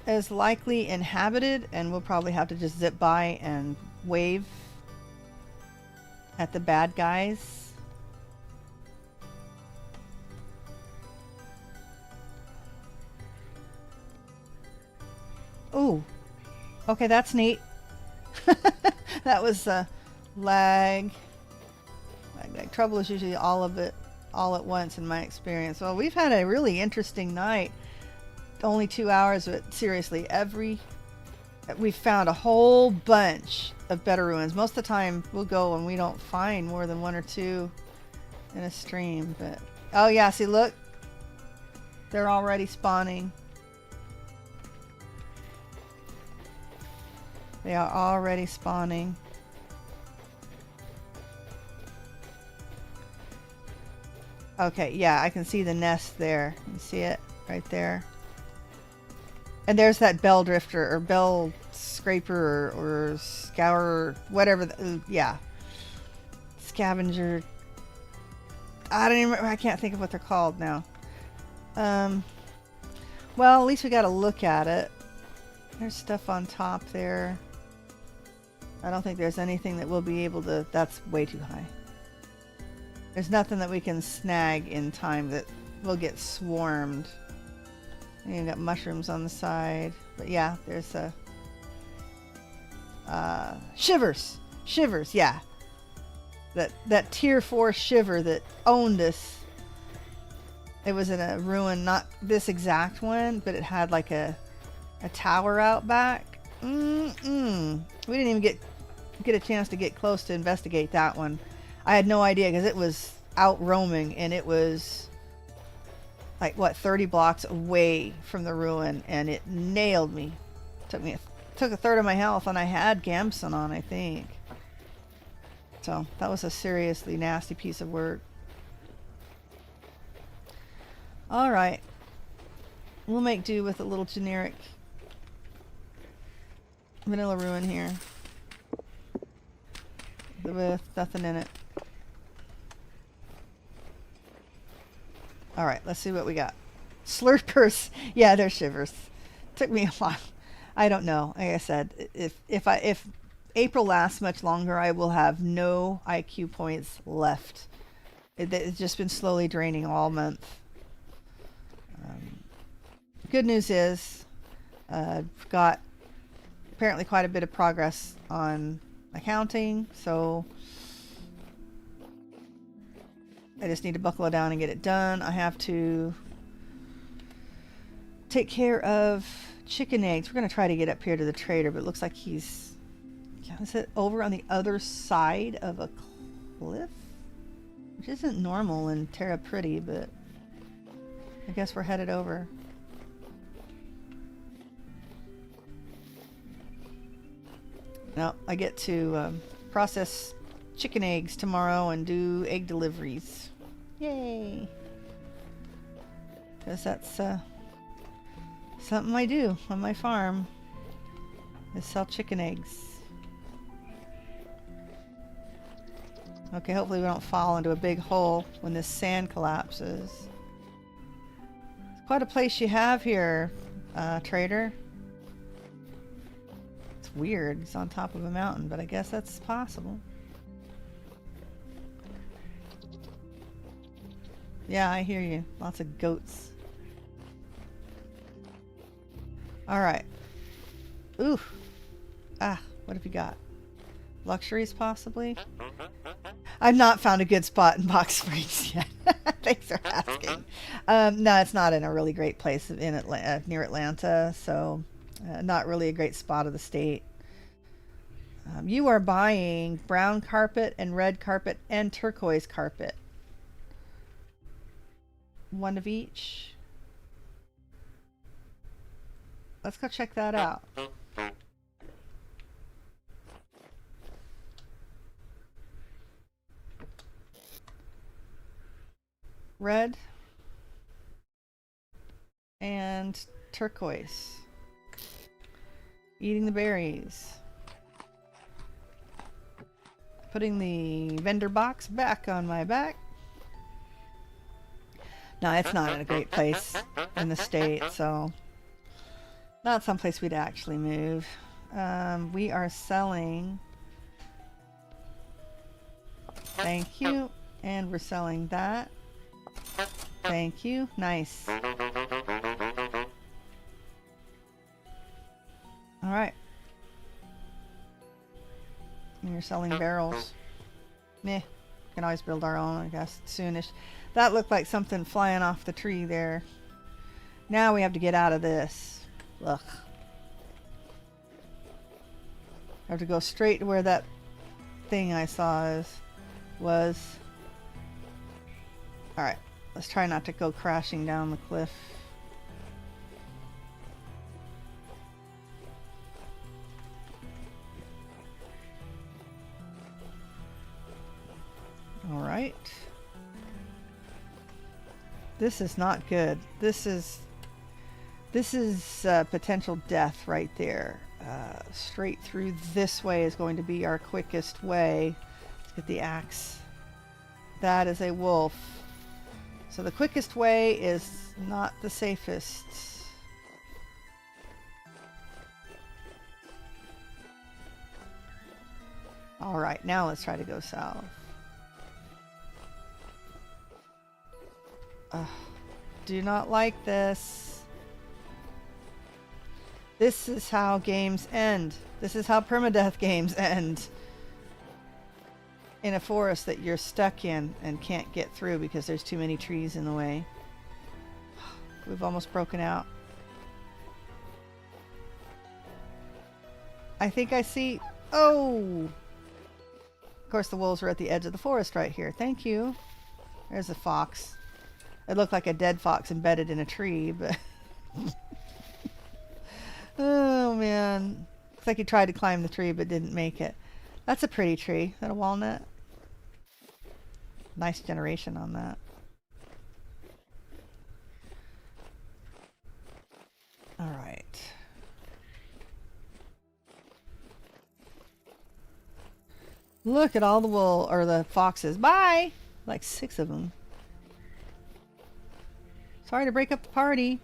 is likely inhabited, and we'll probably have to just zip by and wave at the bad guys. Ooh. Okay, that's neat. That was lag. Trouble is usually all of it all at once in my experience. Well, we've had a really interesting night. Only 2 hours, but seriously, we found a whole bunch of better ruins. Most of the time we'll go and we don't find more than 1 or 2 in a stream, but oh yeah, see, look, they're already spawning. They are already spawning. Okay, yeah, I can see the nest there. You see it right there? And there's that bell drifter or bell scraper or scour, whatever. Yeah, scavenger. I don't even. I can't think of what they're called now. Well, at least we got to look at it. There's stuff on top there. I don't think there's anything that we'll be able to. That's way too high. There's nothing that we can snag in time that will get swarmed. And you've got mushrooms on the side. But yeah, there's a... Shivers! Shivers, yeah. That tier 4 shiver that owned us. It was in a ruin, not this exact one, but it had like a tower out back. We didn't even get a chance to get close to investigate that one. I had no idea because it was out roaming and it was like what 30 blocks away from the ruin, and it nailed me. Took a third of my health, and I had Gamson on, I think. So that was a seriously nasty piece of work. All right, we'll make do with a little generic vanilla ruin here with nothing in it. All right, let's see what we got. Slurpers. Yeah, they're shivers. Took me a while. I don't know. Like I said, if April lasts much longer, I will have no IQ points left. It's just been slowly draining all month. Good news is, I've got apparently quite a bit of progress on accounting, so I just need to buckle it down and get it done. I have to take care of chicken eggs. We're going to try to get up here to the trader, but it looks like he's... Is it over on the other side of a cliff? Which isn't normal in TerraPretty, but I guess we're headed over. No, I get to process chicken eggs tomorrow and do egg deliveries. Yay! Because that's something I do on my farm, is sell chicken eggs. Okay, hopefully we don't fall into a big hole when this sand collapses. It's quite a place you have here, trader. It's weird, it's on top of a mountain, but I guess that's possible. Yeah, I hear you. Lots of goats. Alright. Ooh. Ah, what have you got? Luxuries, possibly? I've not found a good spot in Box Springs yet. Thanks for asking. No, it's not in a really great place in near Atlanta, so not really a great spot of the state. You are buying brown carpet and red carpet and turquoise carpet. One of each. Let's go check that out. Red and turquoise. Eating the berries. Putting the vendor box back on my back. No, it's not in a great place in the state, so not someplace we'd actually move. We are selling. Thank you. And we're selling that. Thank you. Nice. Alright. And you're selling barrels. Meh. We can always build our own, I guess, soonish. That looked like something flying off the tree there. Now we have to get out of this. Ugh. I have to go straight to where that thing I saw was. Alright. Let's try not to go crashing down the cliff. Alright. This is not good. This is... This is potential death right there. Straight through this way is going to be our quickest way. Let's get the axe. That is a wolf. So the quickest way is not the safest. Alright, now let's try to go south. Do not like this. This is how games end. This is how permadeath games end. In a forest that you're stuck in and can't get through because there's too many trees in the way. We've almost broken out. I think I see... Oh! Of course the wolves are at the edge of the forest right here. Thank you. There's a fox. It looked like a dead fox embedded in a tree, but... Oh, man. Looks like he tried to climb the tree, but didn't make it. That's a pretty tree. Is that a walnut? Nice generation on that. Alright. Look at all the wool, or the foxes. Bye! Like 6 of them. Sorry to break up the party.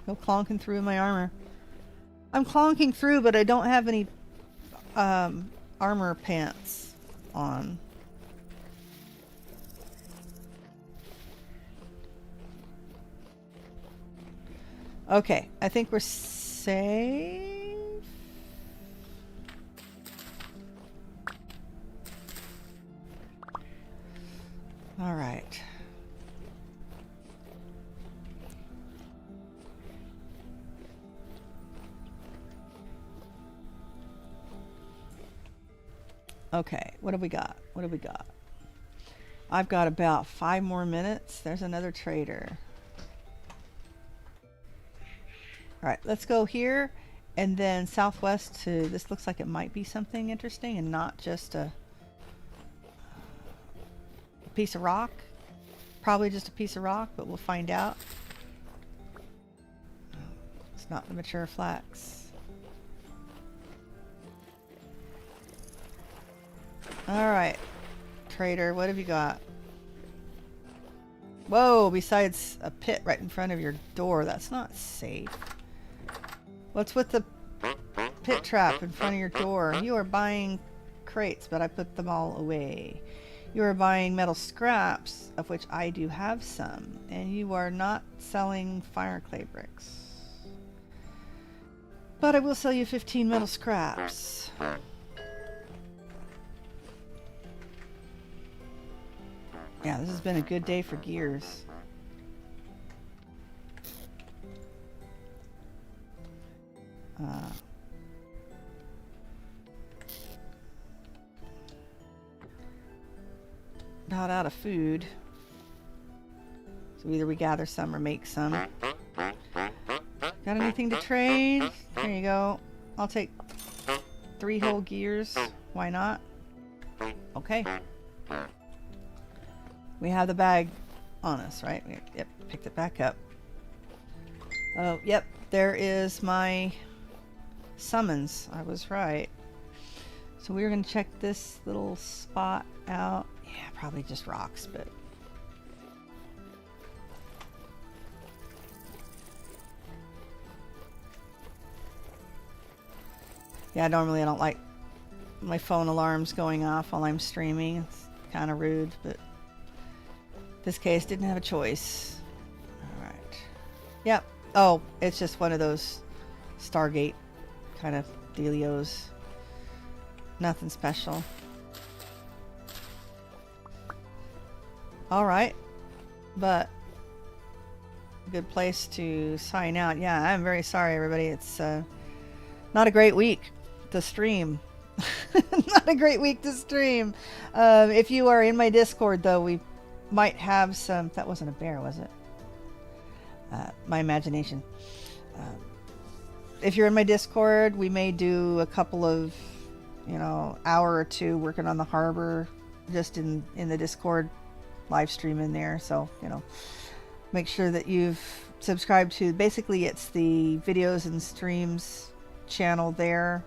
Go clonking through my armor. I'm clonking through, but I don't have any armor pants on. Okay, I think we're safe. All right. Okay, what have we got? What have we got? I've got about 5 more minutes. There's another trader. All right, let's go here and then southwest to, this looks like it might be something interesting and not just a piece of rock. Probably just a piece of rock, but we'll find out. It's not the mature flax. Alright, trader, what have you got? Whoa, besides a pit right in front of your door, that's not safe. What's with the pit trap in front of your door? You are buying crates, but I put them all away. You are buying metal scraps, of which I do have some, and you are not selling fire clay bricks. But I will sell you 15 metal scraps. Yeah, this has been a good day for gears. Not out of food. So either we gather some or make some. Got anything to trade? There you go. I'll take 3 whole gears. Why not? Okay. We have the bag on us, right? Yep, picked it back up. Oh, yep, there is my summons. I was right. So we're going to check this little spot out. Yeah, probably just rocks, but... Yeah, normally I don't like my phone alarms going off while I'm streaming. It's kind of rude, but... this case didn't have a choice. Alright. Yep. Oh, it's just one of those Stargate kind of dealios. Nothing special. Alright. But a good place to sign out. Yeah, I'm very sorry everybody. It's not a great week to stream. Not a great week to stream. If you are in my Discord though, we might have some... that wasn't a bear, was it? My imagination. If you're in my Discord, we may do a couple of, you know, hour or 2 working on the harbor just in the Discord live stream in there. So, you know, make sure that you've subscribe to, basically it's the videos and streams channel there.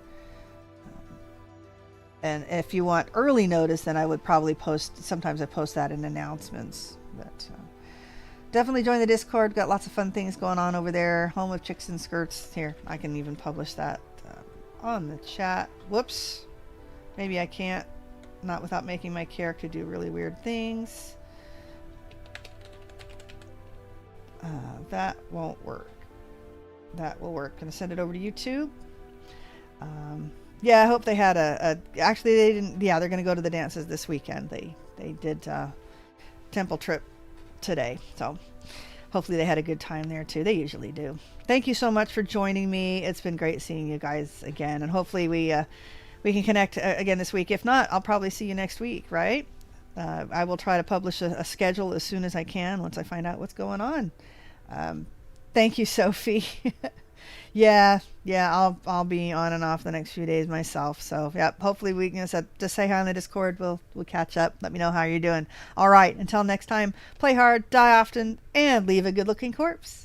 And if you want early notice, then I would probably post, sometimes I post that in announcements. But definitely join the Discord. Got lots of fun things going on over there. Home of Chicks and Skirts. Here, I can even publish that on the chat. Whoops. Maybe I can't. Not without making my character do really weird things. That won't work. That will work. Gonna send it over to YouTube. Yeah, I hope they had actually they didn't. Yeah, they're gonna go to the dances this weekend. They did temple trip today, so hopefully they had a good time there too. They usually do. Thank you so much for joining me. It's been great seeing you guys again, and hopefully we can connect again this week. If not, I'll probably see you next week, right? I will try to publish a schedule as soon as I can once I find out what's going on. Thank you, Sophie. Yeah, I'll be on and off the next few days myself. So yeah, hopefully we can just say hi on the Discord. We'll catch up. Let me know how you're doing. All right, until next time, play hard, die often, and leave a good-looking corpse.